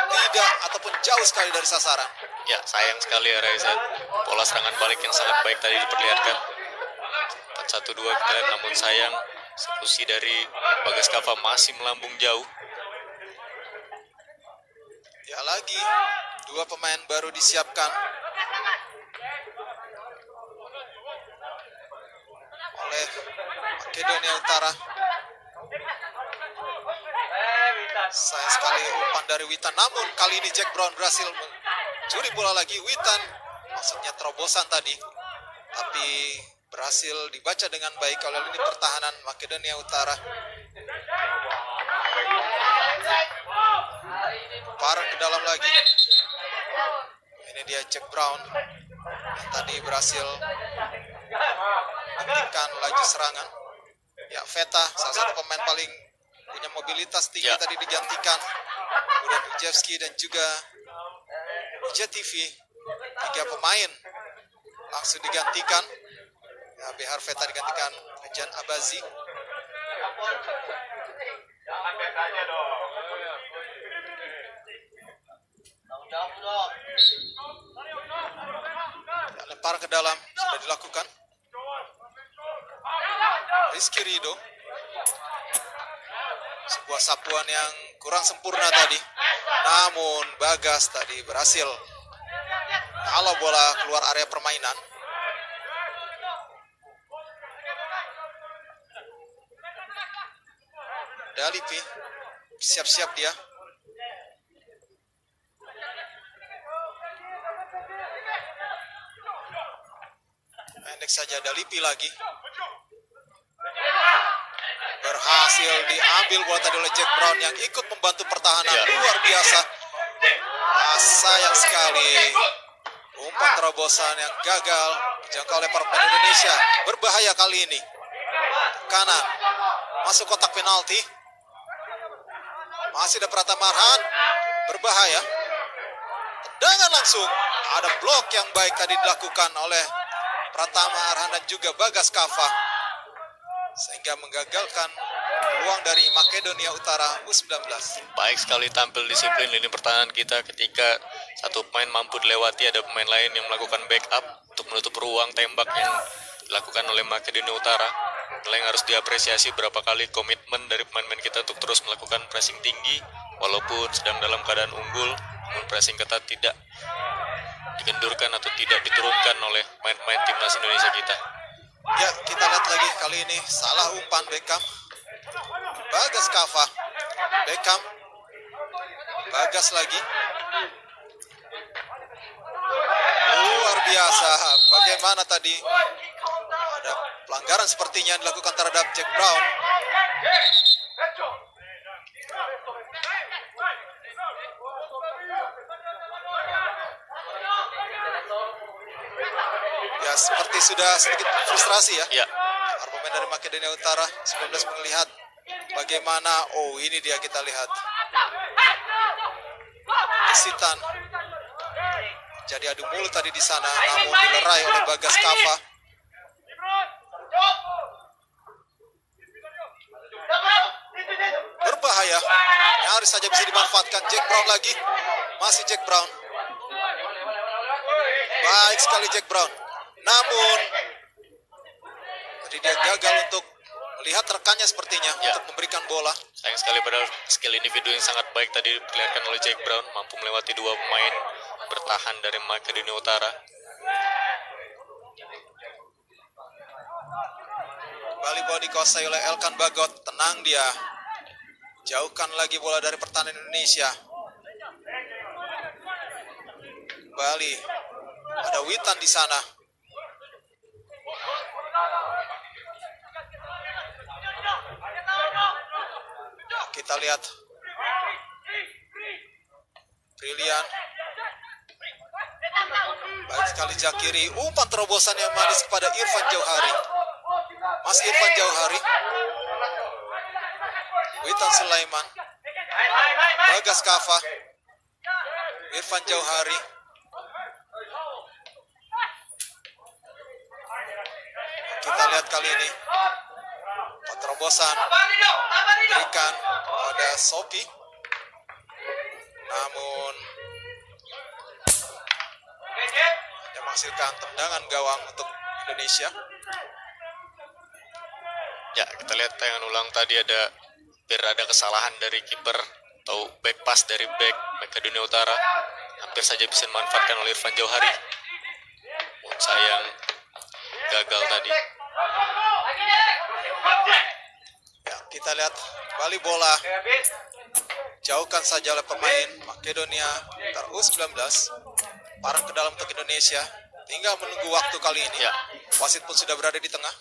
tidak ataupun jauh sekali dari sasaran. Ya, sayang sekali ya Reza. Pola serangan balik yang sangat baik tadi diperlihatkan. 4-1-2 kita lihat, namun sayang eksekusi dari Bagas Kava masih melambung jauh. Ya lagi, dua pemain baru disiapkan oleh Makedonia Utara. Sayang sekali umpan dari Witan, namun kali ini Jack Brown berhasil mencuri bola lagi. Witan maksudnya terobosan tadi, tapi berhasil dibaca dengan baik oleh lini pertahanan Makedonia Utara. Parang ke dalam lagi. Ini dia Jack Brown yang tadi berhasil menghentikan laju serangan. Ya, Veta salah satu pemain paling punya mobilitas tinggi tadi digantikan. Kemudian Ujevski dan juga JTV, 3 pemain langsung digantikan. Ya, Behar Veta digantikan Jan Abazi. Ya, lempar ke dalam sudah dilakukan. Rizky Rido. Sebuah sapuan yang kurang sempurna tadi. Namun Bagas tadi berhasil kalau bola keluar area permainan. Dalipi siap-siap dia. Pendek saja Dalipi lagi. Berhasil diambil bola tadi oleh Jack Brown yang ikut membantu pertahanan. Luar biasa. Sayang sekali. Umpan terobosan yang gagal dijangkau oleh para pemain Indonesia. Berbahaya kali ini. Kanan. Masuk kotak penalti. Masih ada Pratama Arhan. Berbahaya. Dengan langsung ada blok yang baik tadi dilakukan oleh Pratama Arhan dan juga Bagas Kava, sehingga menggagalkan peluang dari Makedonia Utara U19. Baik sekali tampil disiplin lini pertahanan kita ketika satu pemain mampu dilewati, ada pemain lain yang melakukan backup untuk menutup ruang tembak yang dilakukan oleh Makedonia Utara. Yang harus diapresiasi berapa kali komitmen dari pemain-pemain kita untuk terus melakukan pressing tinggi walaupun sedang dalam keadaan unggul, namun pressing ketat tidak digendurkan atau tidak diturunkan oleh pemain-pemain timnas Indonesia kita. Ya, kita lihat lagi kali ini salah umpan Beckham. Bagas Kava, Beckham, Bagas lagi. Luar biasa, bagaimana tadi ada pelanggaran sepertinya yang dilakukan terhadap Jack Brown. Ya, seperti sudah sedikit frustrasi ya. Ya, Para pemain dari Makedonia Utara 19 melihat bagaimana, oh ini dia kita lihat kesitan. Jadi adu mulut tadi di sana, namun dilerai oleh Bagas Kava. Berbahaya, nyaris saja bisa dimanfaatkan. Jack Brown lagi, masih Jack Brown. Baik sekali Jack Brown. Namun tadi dia gagal untuk melihat rekannya sepertinya untuk memberikan bola. sayang sekali padahal skill individu yang sangat baik tadi diperlihatkan oleh Jack Brown, mampu melewati dua pemain bertahan dari Makedonia Utara. Kembali bola dikuasai oleh Elkan Bagot, tenang dia. Jauhkan lagi bola dari pertahanan Indonesia. Kembali ada Witan di sana. Kita lihat Brilian. Baik sekali Jakiri. Umpan terobosan yang manis kepada Irfan Jauhari. Mas Irfan Jauhari. Witan Sulaiman. Bagas Kava. Irfan Jauhari. Kita lihat kali ini terobosan berikan pada Sopi, namun hanya menghasilkan tendangan gawang untuk Indonesia. Ya, kita lihat tayangan ulang tadi ada kesalahan dari kiper atau back pass dari back Makedonia Utara, hampir saja bisa dimanfaatkan oleh Irfan Jauhari. Sayang gagal tadi. Ya, kita lihat kembali bola jauhkan saja oleh pemain Makedonia Utara U19, parang ke dalam untuk Indonesia. Tinggal menunggu waktu kali ini. Ya. Wasit pun sudah berada di tengah.